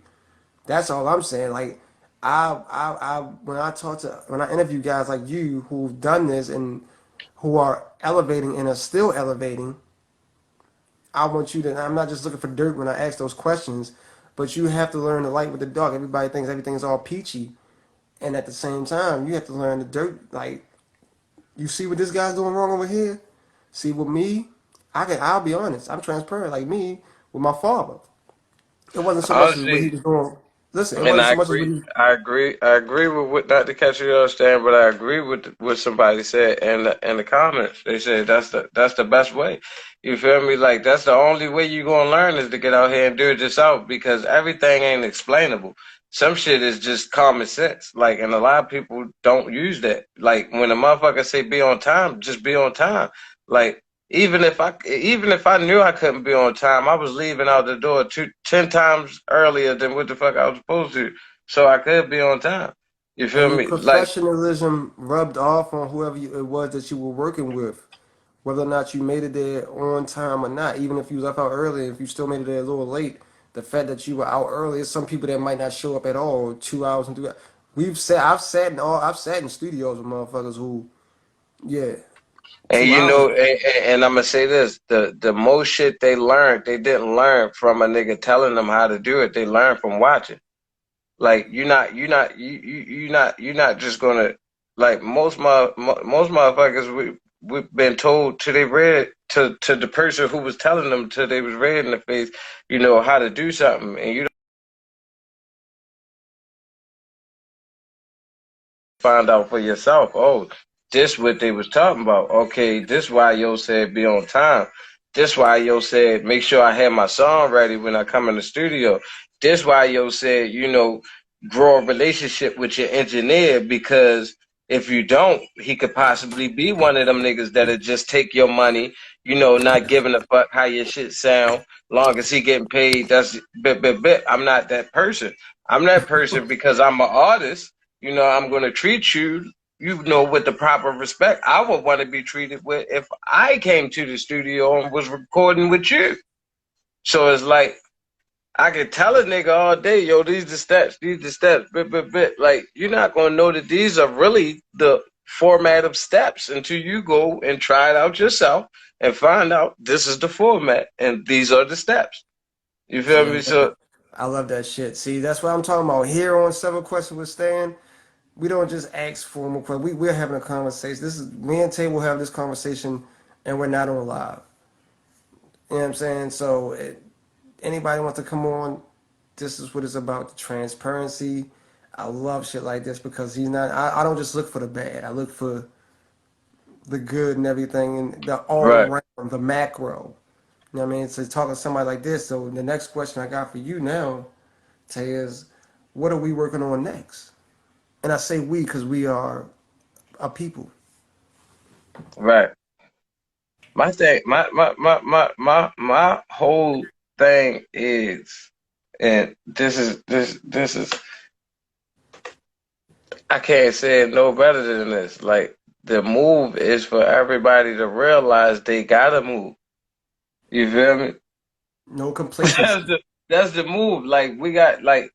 Speaker 3: That's all I'm saying. Like when I talk to when I interview guys like you who've done this and who are elevating and are still elevating, I want you to. I'm not just looking for dirt when I ask those questions, but you have to learn the light with the dark. Everybody thinks everything's all peachy, and at the same time, you have to learn the dirt. Like, you see what this guy's doing wrong over here. See, with me, I'll be honest. I'm transparent. Like me with my father, it wasn't so much as what he
Speaker 2: honestly.
Speaker 3: was doing. Listen, it
Speaker 2: And
Speaker 3: wasn't
Speaker 2: I
Speaker 3: so much as what
Speaker 2: agree.
Speaker 3: he.
Speaker 2: I agree with what not to catch you understand, but I agree with what somebody said in the comments. They said that's the best way. You feel me? Like that's the only way you gonna learn is to get out here and do it yourself because everything ain't explainable. Some shit is just common sense. Like, and a lot of people don't use that. Like when a motherfucker say be on time, just be on time. Like even if I knew I couldn't be on time, I was leaving out the door 10 times earlier than what the fuck I was supposed to, so I could be on time. You feel
Speaker 3: And your
Speaker 2: me? Like,
Speaker 3: professionalism rubbed off on whoever it was that you were working with, whether or not you made it there on time or not. Even if you left out early, if you still made it there a little late, the fact that you were out early, there's some people that might not show up at all, 2 hours and 3 hours. I've sat in studios with motherfuckers who, yeah,
Speaker 2: and
Speaker 3: 2 hours.
Speaker 2: and I'm gonna say this: the most shit they learned, they didn't learn from a nigga telling them how to do it. They learned from watching. Like you're not just gonna like most motherfuckers we've been told till they read to the person who was telling them till they was red in the face, how to do something, and you find out for yourself. Oh, this what they was talking about. Okay, this why yo said be on time. This why yo said make sure I have my song ready when I come in the studio. This why yo said, grow a relationship with your engineer because if you don't, he could possibly be one of them niggas that'll just take your money, not giving a fuck how your shit sound. Long as he getting paid, that's bit. I'm not that person. I'm that person because I'm an artist. I'm going to treat you, with the proper respect I would want to be treated with if I came to the studio and was recording with you. So it's like, I could tell a nigga all day, yo, these the steps, bit. Like, you're not going to know that these are really the format of steps until you go and try it out yourself and find out this is the format and these are the steps. You feel
Speaker 3: See,
Speaker 2: me? So,
Speaker 3: I love that shit. See, that's what I'm talking about. Here on Several Questions with Stan, we don't just ask formal questions. We're having a conversation. This is me and Tay will have this conversation, and we're not on live. You know what I'm saying? So, anybody wants to come on, this is what it's about. The transparency. I love shit like this because he's not. I don't just look for the bad. I look for the good and everything, and the all
Speaker 2: right,
Speaker 3: around, the macro. You know what I mean? So talking to somebody like this. So the next question I got for you now, Tay, is what are we working on next? And I say we because we are a people.
Speaker 2: right. My thing, my whole thing is, and this is, I can't say it no better than this. Like the move is for everybody to realize they gotta move. You feel me?
Speaker 3: No
Speaker 2: That's
Speaker 3: complacency.
Speaker 2: the that's the move. Like we got like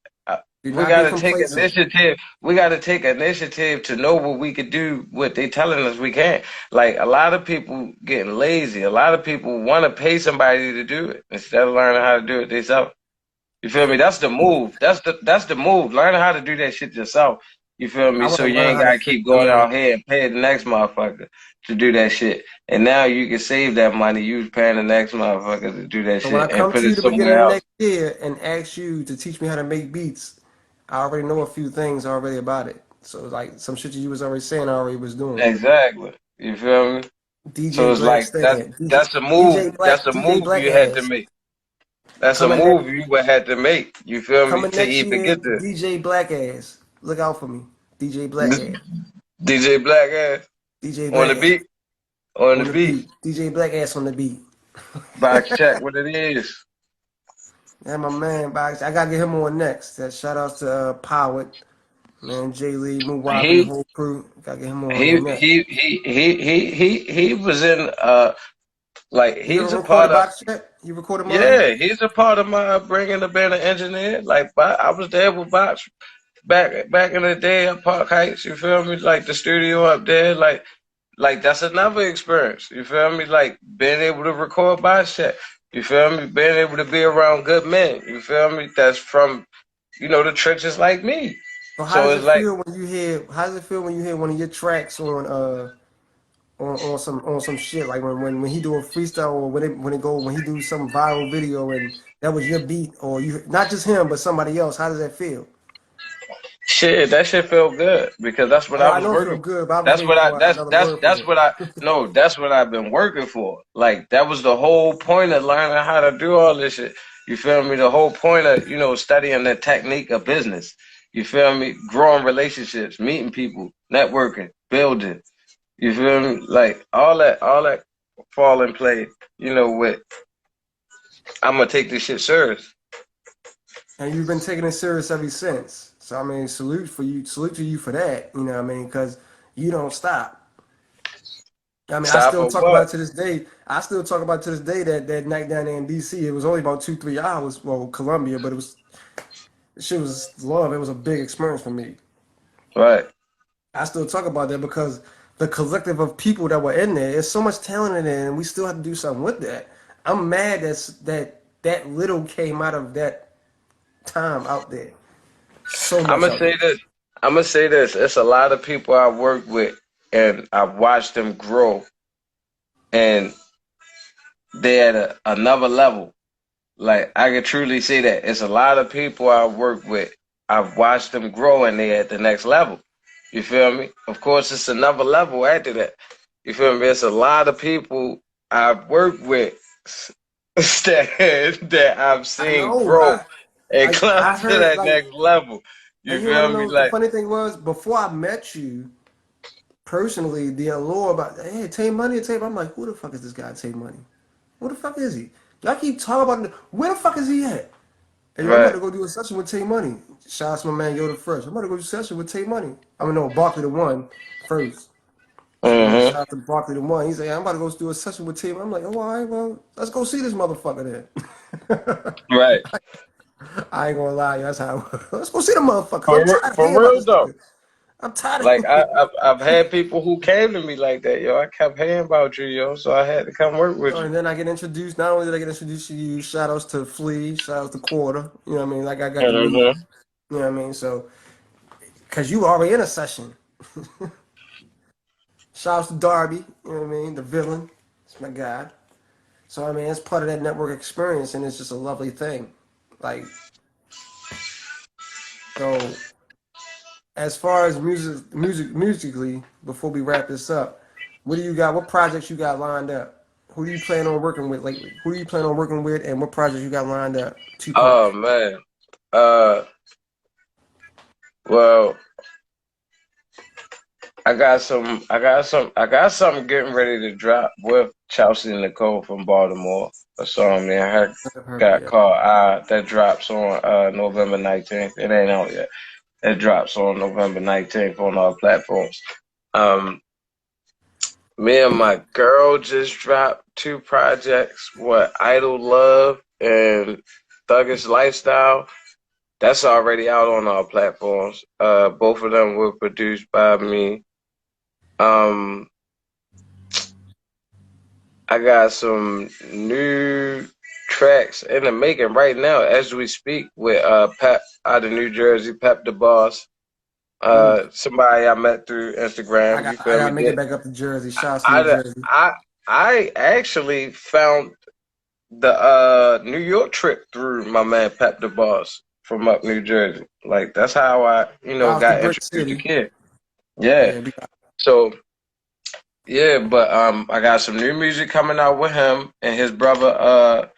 Speaker 3: Do
Speaker 2: we
Speaker 3: not be
Speaker 2: gotta take
Speaker 3: complacent.
Speaker 2: initiative. We gotta take initiative to know what we could do, what they telling us we can't. Like a lot of people getting lazy. A lot of people want to pay somebody to do it instead of learning how to do it themselves. You feel me? That's the move. That's the move. Learn how to do that shit yourself. You feel
Speaker 3: I
Speaker 2: me?
Speaker 3: want
Speaker 2: So
Speaker 3: to
Speaker 2: you
Speaker 3: learn
Speaker 2: ain't
Speaker 3: how to
Speaker 2: gotta
Speaker 3: fix.
Speaker 2: keep going out here and paying the next motherfucker to do that shit. And now you can save that money. You paying the next motherfucker to do that
Speaker 3: So when I
Speaker 2: shit and
Speaker 3: come
Speaker 2: put
Speaker 3: to
Speaker 2: it
Speaker 3: you the beginning
Speaker 2: somewhere
Speaker 3: of
Speaker 2: else.
Speaker 3: next year and ask you to teach me how to make beats, I already know a few things already about it. So like some shit you was already saying, I already was doing.
Speaker 2: Exactly. You feel me? So
Speaker 3: DJ
Speaker 2: it's like
Speaker 3: BlackStan,
Speaker 2: that's a move.
Speaker 3: Black,
Speaker 2: That's a
Speaker 3: DJ
Speaker 2: move
Speaker 3: Black
Speaker 2: you had to
Speaker 3: Ass
Speaker 2: make. That's a
Speaker 3: coming next
Speaker 2: move you would have to make. You feel me?
Speaker 3: coming
Speaker 2: To
Speaker 3: next
Speaker 2: even
Speaker 3: year.
Speaker 2: get there.
Speaker 3: DJ Black Ass, look out for me. DJ Black
Speaker 2: This
Speaker 3: Ass,
Speaker 2: DJ Black ass
Speaker 3: DJ
Speaker 2: on
Speaker 3: Black
Speaker 2: the
Speaker 3: Ass
Speaker 2: beat. On the
Speaker 3: on the
Speaker 2: beat.
Speaker 3: beat. DJ Black Ass on the beat.
Speaker 2: Box check what it is.
Speaker 3: Yeah, my man, Box. I gotta get him on next. Shout outs to Powered, man, Jay Lee, Moowop, and the
Speaker 2: He
Speaker 3: whole crew. Gotta get him on
Speaker 2: he
Speaker 3: there next.
Speaker 2: he was in like
Speaker 3: You ever
Speaker 2: he's a part
Speaker 3: recorded
Speaker 2: of
Speaker 3: Box Check? You recorded mine?
Speaker 2: yeah, he's a part of my upbringing to being an engineer. Like I was there with Box back in the day at Park Heights, you feel me? Like the studio up there, like that's another experience. You feel me? Like being able to record by set. You feel me? Being able to be around good men. You feel me? That's from, the trenches like me.
Speaker 3: So how
Speaker 2: So
Speaker 3: does
Speaker 2: it's
Speaker 3: it
Speaker 2: like
Speaker 3: feel when you hear? How does it feel when you hear one of your tracks on some shit like when he do a freestyle or when he do some viral video and that was your beat or you not just him but somebody else? How does that feel?
Speaker 2: shit, that shit feel good because that's what I
Speaker 3: I
Speaker 2: was
Speaker 3: know it feel
Speaker 2: working.
Speaker 3: good, but I was
Speaker 2: That's
Speaker 3: waiting
Speaker 2: what I
Speaker 3: for
Speaker 2: that's
Speaker 3: another
Speaker 2: that's
Speaker 3: word
Speaker 2: that's
Speaker 3: for
Speaker 2: what I
Speaker 3: it.
Speaker 2: no, that's what I've been working for. Like that was the whole point of learning how to do all this shit. You feel me? The whole point of, studying the technique of business. You feel me? Growing relationships, meeting people, networking, building. You feel me? Like all that fall in play, with I'm gonna take this shit serious.
Speaker 3: And you've been taking it serious ever since. So I mean, salute to you for that. You know what I mean? Because you don't stop. I mean, I
Speaker 2: Stop
Speaker 3: still
Speaker 2: for
Speaker 3: talk about
Speaker 2: what?
Speaker 3: it to this day. I still talk about it to this day that night down there in DC. It was only about 2 3 hours. Well, Columbia, but shit was love. It was a big experience for me.
Speaker 2: Right.
Speaker 3: I still talk about that because the collective of people that were in there, there's so much talent in there, and we still have to do something with that. I'm mad that little came out of that time out there. So
Speaker 2: I'm
Speaker 3: much
Speaker 2: gonna
Speaker 3: out
Speaker 2: say
Speaker 3: there.
Speaker 2: this. I'm gonna say this. It's a lot of people I work with, and I've watched them grow, and they're at another level. Like I can truly say that it's a lot of people I work with. I've watched them grow, and they're at the next level. You feel me? Of course, it's another level after that. You feel me? It's a lot of people I've worked with that I've
Speaker 3: I
Speaker 2: seen
Speaker 3: know.
Speaker 2: grow and climb
Speaker 3: I
Speaker 2: to
Speaker 3: heard
Speaker 2: that
Speaker 3: like,
Speaker 2: next level.
Speaker 3: and
Speaker 2: You
Speaker 3: you want
Speaker 2: feel
Speaker 3: to
Speaker 2: me?
Speaker 3: know the
Speaker 2: Like,
Speaker 3: funny thing was before I met you personally, the allure about hey Tay Money, Tay. I'm like, who the fuck is this guy Tay Money? Who the fuck is he? Y'all keep talking about him. Where the fuck is he at? Hey, yo, I'm about
Speaker 2: right.
Speaker 3: to go do a session with Tay Money. Shout out to my man Yoda Fresh. I'm about to go do a session with Tay Money. I mean, no, Barkley the One first. So, yeah,
Speaker 2: Mm-hmm.
Speaker 3: shout out to Barkley the One. He's like, I'm about to go do a session with Tay Money. I'm like, oh, all right, well, let's go see this motherfucker then.
Speaker 2: Right.
Speaker 3: I ain't gonna lie, that's how it was. Let's go see the motherfucker. I'm
Speaker 2: For
Speaker 3: tired of
Speaker 2: for
Speaker 3: hearing about
Speaker 2: real
Speaker 3: this
Speaker 2: though.
Speaker 3: nigga. I'm tired
Speaker 2: Like
Speaker 3: of
Speaker 2: I've had people who came to me like that, yo. I kept hearing about you, yo. So I had to come work with you.
Speaker 3: And then I get introduced. Not only did I get introduced to you, shout outs to Flea, shout outs to Quarter. You know what I mean? Like I got to meet.
Speaker 2: Mm-hmm.
Speaker 3: You know what I mean? So, cause you were already in a session. Shout outs to Darby. You know what I mean? The villain. It's my guy. So I mean, it's part of that network experience, and it's just a lovely thing. Like so, as far as musically, before we wrap this up, what do you got? What projects you got lined up? Who do you plan on working with lately? Who do you plan on working with, and what projects you got lined up? Two
Speaker 2: Oh
Speaker 3: parts.
Speaker 2: man. Uh, well, I got something getting ready to drop with Chelsea Nicole from Baltimore. A song there I had
Speaker 3: I've heard it
Speaker 2: got
Speaker 3: yet.
Speaker 2: called that drops on November 19th. It ain't out yet. It drops on November 19th on all platforms. Um, Me and my girl just dropped two projects. What Idle Love and Thuggish Lifestyle. That's already out on all platforms. Both of them were produced by me. Um, I got some new tracks in the making right now as we speak with Pep out of New Jersey, Pep the Boss.
Speaker 3: Ooh,
Speaker 2: Somebody I met through Instagram. You
Speaker 3: I
Speaker 2: feel
Speaker 3: gotta
Speaker 2: me?
Speaker 3: make it back up to Jersey. Shouts to New
Speaker 2: I
Speaker 3: Jersey.
Speaker 2: I I actually found the New York trip through my man Pep the Boss from up New Jersey. Like that's how I,
Speaker 3: Shouts to
Speaker 2: got
Speaker 3: Brick
Speaker 2: introduced to
Speaker 3: City.
Speaker 2: Kid. Yeah.
Speaker 3: Yeah,
Speaker 2: So yeah, but I got some new music coming out with him and his brother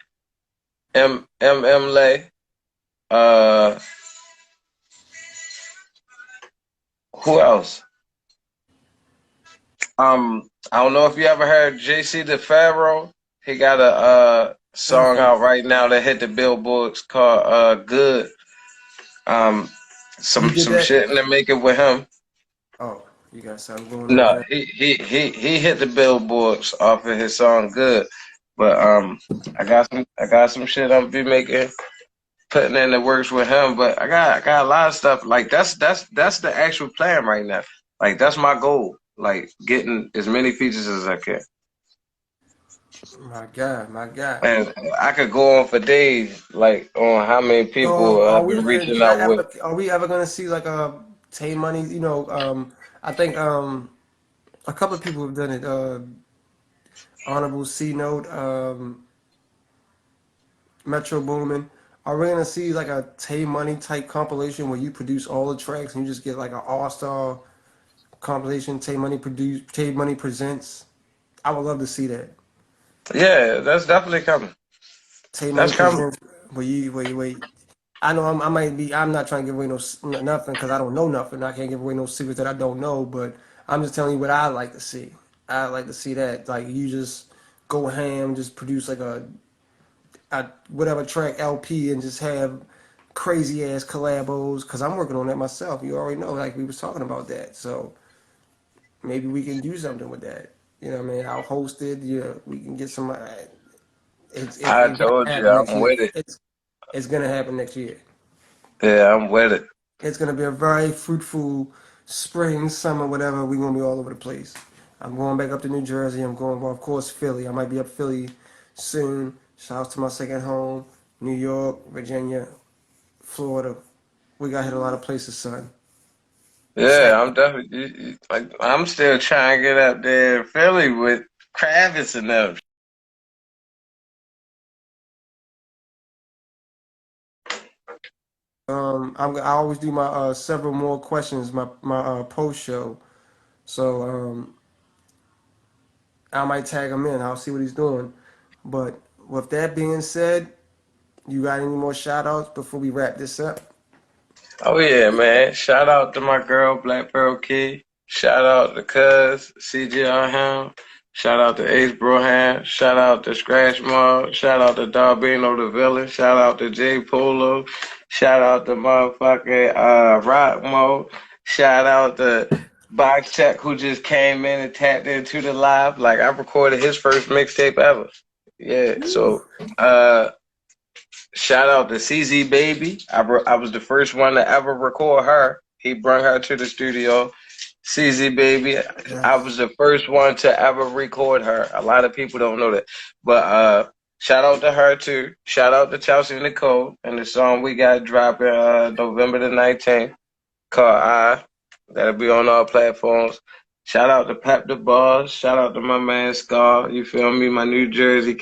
Speaker 2: M Lay. Uh who else? I don't know if you ever heard JC the Pharaoh. He got a song
Speaker 3: info.
Speaker 2: out right now that hit the billboards called Good. Um
Speaker 3: You
Speaker 2: some
Speaker 3: did
Speaker 2: some
Speaker 3: that?
Speaker 2: shit in the making with him.
Speaker 3: Oh, you got something going on with
Speaker 2: No,
Speaker 3: him.
Speaker 2: he hit the billboards off of his song Good. But I got some shit I'll be making, putting in the works with him. But I got a lot of stuff. Like that's the actual plan right now. Like that's my goal. Like getting as many features as I can.
Speaker 3: My God, my God.
Speaker 2: And I could go on for days, like on how many
Speaker 3: So,
Speaker 2: people I've been
Speaker 3: did
Speaker 2: reaching
Speaker 3: I
Speaker 2: out with.
Speaker 3: ever, are we ever gonna see like a Tay Money? I think a couple of people have done it. Honorable C Note, Metro Boomin. Are we gonna see like a Tay Money type compilation where you produce all the tracks and you just get like an all star compilation? Tay Money presents. I would love to see that.
Speaker 2: Yeah, that's definitely coming.
Speaker 3: Tay Money
Speaker 2: That's coming.
Speaker 3: presents. Wait. I know I might be. I'm not trying to give away nothing because I don't know nothing. I can't give away no secrets that I don't know. But I'm just telling you what I like to see. I like to see that like you just go ham, just produce like a whatever track LP and just have crazy ass collabos. Because I'm working on that myself. You already know. Like we was talking about that. So maybe we can do something with that. You know what I mean? I'll host it. Yeah, we can get some.
Speaker 2: I
Speaker 3: It's gonna
Speaker 2: told you
Speaker 3: happen next
Speaker 2: I'm
Speaker 3: year.
Speaker 2: with it.
Speaker 3: It's gonna happen next year.
Speaker 2: Yeah, I'm with it.
Speaker 3: It's gonna be a very fruitful spring, summer, whatever. We're gonna be all over the place. I'm going back up to New Jersey. I'm going, well, of course, Philly. I might be up Philly soon. Shout out to my second home, New York, Virginia, Florida. We got hit a lot of places, son.
Speaker 2: Yeah,
Speaker 3: Sad.
Speaker 2: I'm definitely like I'm still trying to get up there in Philly with Kravis and them.
Speaker 3: I always do my several more questions, my post show. So I might tag him in. I'll see what he's doing. But with that being said, you got any more shout outs before we wrap this up?
Speaker 2: Oh yeah, man. Shout out to my girl, Black Pearl Key. Shout out to Cuz, CGR Ham. Shout out to Ace Broham. Shout out to Scratch Mob. Shout out to Darbino the Villain. Shout out to J Polo. Shout out to motherfucking Rock Mo. Shout out to Box Check who just came in and tapped into the live. Like I recorded his first mixtape ever. Yeah,
Speaker 3: Woo.
Speaker 2: so shout out to CZ Baby. I was the first one to ever record her. He brought her to the studio. CZ Baby. I
Speaker 3: Yes.
Speaker 2: was the first one to ever record her. A lot of people don't know that. But shout out to her too. Shout out to Chelsea Nicole and the song we got dropping November the 19th called I. That'll be on all platforms. Shout out to Pep the Boss. Shout out to my man Scar. You feel me? My New Jersey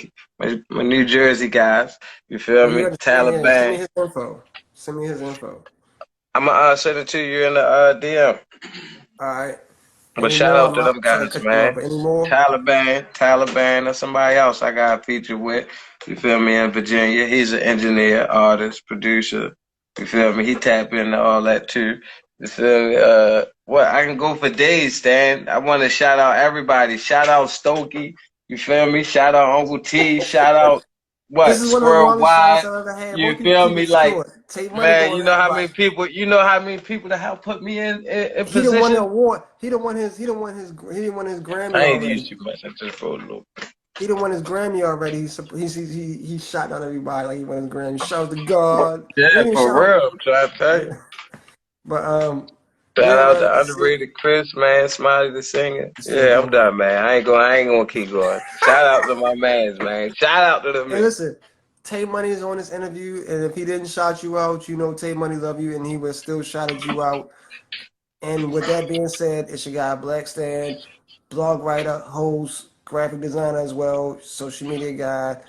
Speaker 2: guys. You
Speaker 3: Oh,
Speaker 2: feel
Speaker 3: you
Speaker 2: me?
Speaker 3: understand? Yeah, send me
Speaker 2: Taliban.
Speaker 3: his info. Send me his info.
Speaker 2: I'm gonna send it to you in the DM.
Speaker 3: All right.
Speaker 2: But
Speaker 3: Any
Speaker 2: shout
Speaker 3: more?
Speaker 2: out to them
Speaker 3: Sorry to
Speaker 2: guys,
Speaker 3: cut you off,
Speaker 2: man.
Speaker 3: but any more?
Speaker 2: Taliban, or somebody else I got a feature with. You feel me? In Virginia, he's an engineer, artist, producer. You feel me? He tap into all that too. You feel me? What I can go for days, Stan. I want to shout out everybody. Shout out Stokey. You feel me? Shout out Uncle T. Shout out
Speaker 3: This
Speaker 2: what
Speaker 3: is one of the
Speaker 2: Squirrel
Speaker 3: longest shouts
Speaker 2: Wide.
Speaker 3: I've ever had.
Speaker 2: You
Speaker 3: Most people
Speaker 2: feel
Speaker 3: keep
Speaker 2: me?
Speaker 3: it
Speaker 2: Like
Speaker 3: short. Take money
Speaker 2: man,
Speaker 3: going to everybody.
Speaker 2: you know how many people that helped put me in
Speaker 3: He didn't won the
Speaker 2: position.
Speaker 3: award. He didn't win his Grammy
Speaker 2: I ain't used
Speaker 3: already.
Speaker 2: too much. I just wrote a little.
Speaker 3: He done won his Grammy already. He shot on everybody like he won his Grammy. Shout out to God.
Speaker 2: Yeah,
Speaker 3: He didn't
Speaker 2: for
Speaker 3: shout.
Speaker 2: real. I'm trying to tell you.
Speaker 3: Yeah. But
Speaker 2: Shout
Speaker 3: yeah,
Speaker 2: out
Speaker 3: man,
Speaker 2: to
Speaker 3: that's it.
Speaker 2: underrated Chris, man. Smiley the singer.
Speaker 3: Still
Speaker 2: Yeah, I'm
Speaker 3: going.
Speaker 2: done, man. I ain't gonna keep going. Shout out to my mans, man. Shout out to the
Speaker 3: Hey,
Speaker 2: men.
Speaker 3: listen. Tay Money is on this interview, and if he didn't shout you out, you know Tay Money love you, and he would still shouted you out. And with that being said, it's your guy BlackStan, blog writer, host, graphic designer as well, social media guy.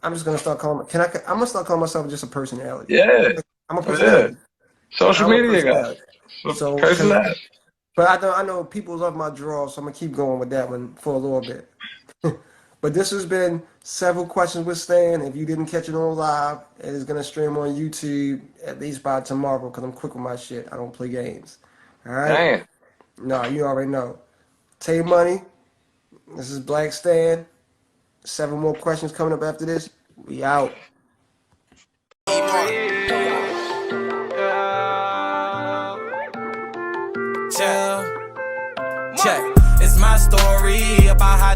Speaker 3: I'm just gonna start calling. I'm gonna start calling myself just a personality.
Speaker 2: Yeah,
Speaker 3: I'm a
Speaker 2: yeah.
Speaker 3: personality.
Speaker 2: Social
Speaker 3: I'm a
Speaker 2: media guy.
Speaker 3: personality. So,
Speaker 2: Personality.
Speaker 3: but I know people love my draw, so I'm gonna keep going with that one for a little bit. But this has been several questions with Stan. If you didn't catch it on live, it is gonna stream on YouTube at least by tomorrow because I'm quick with my shit. I don't play games. All right?
Speaker 2: Damn.
Speaker 3: No, you already know. Tay Money. This is Black Stan. 7 more questions coming up after this. We out.
Speaker 1: Check. It's my story about how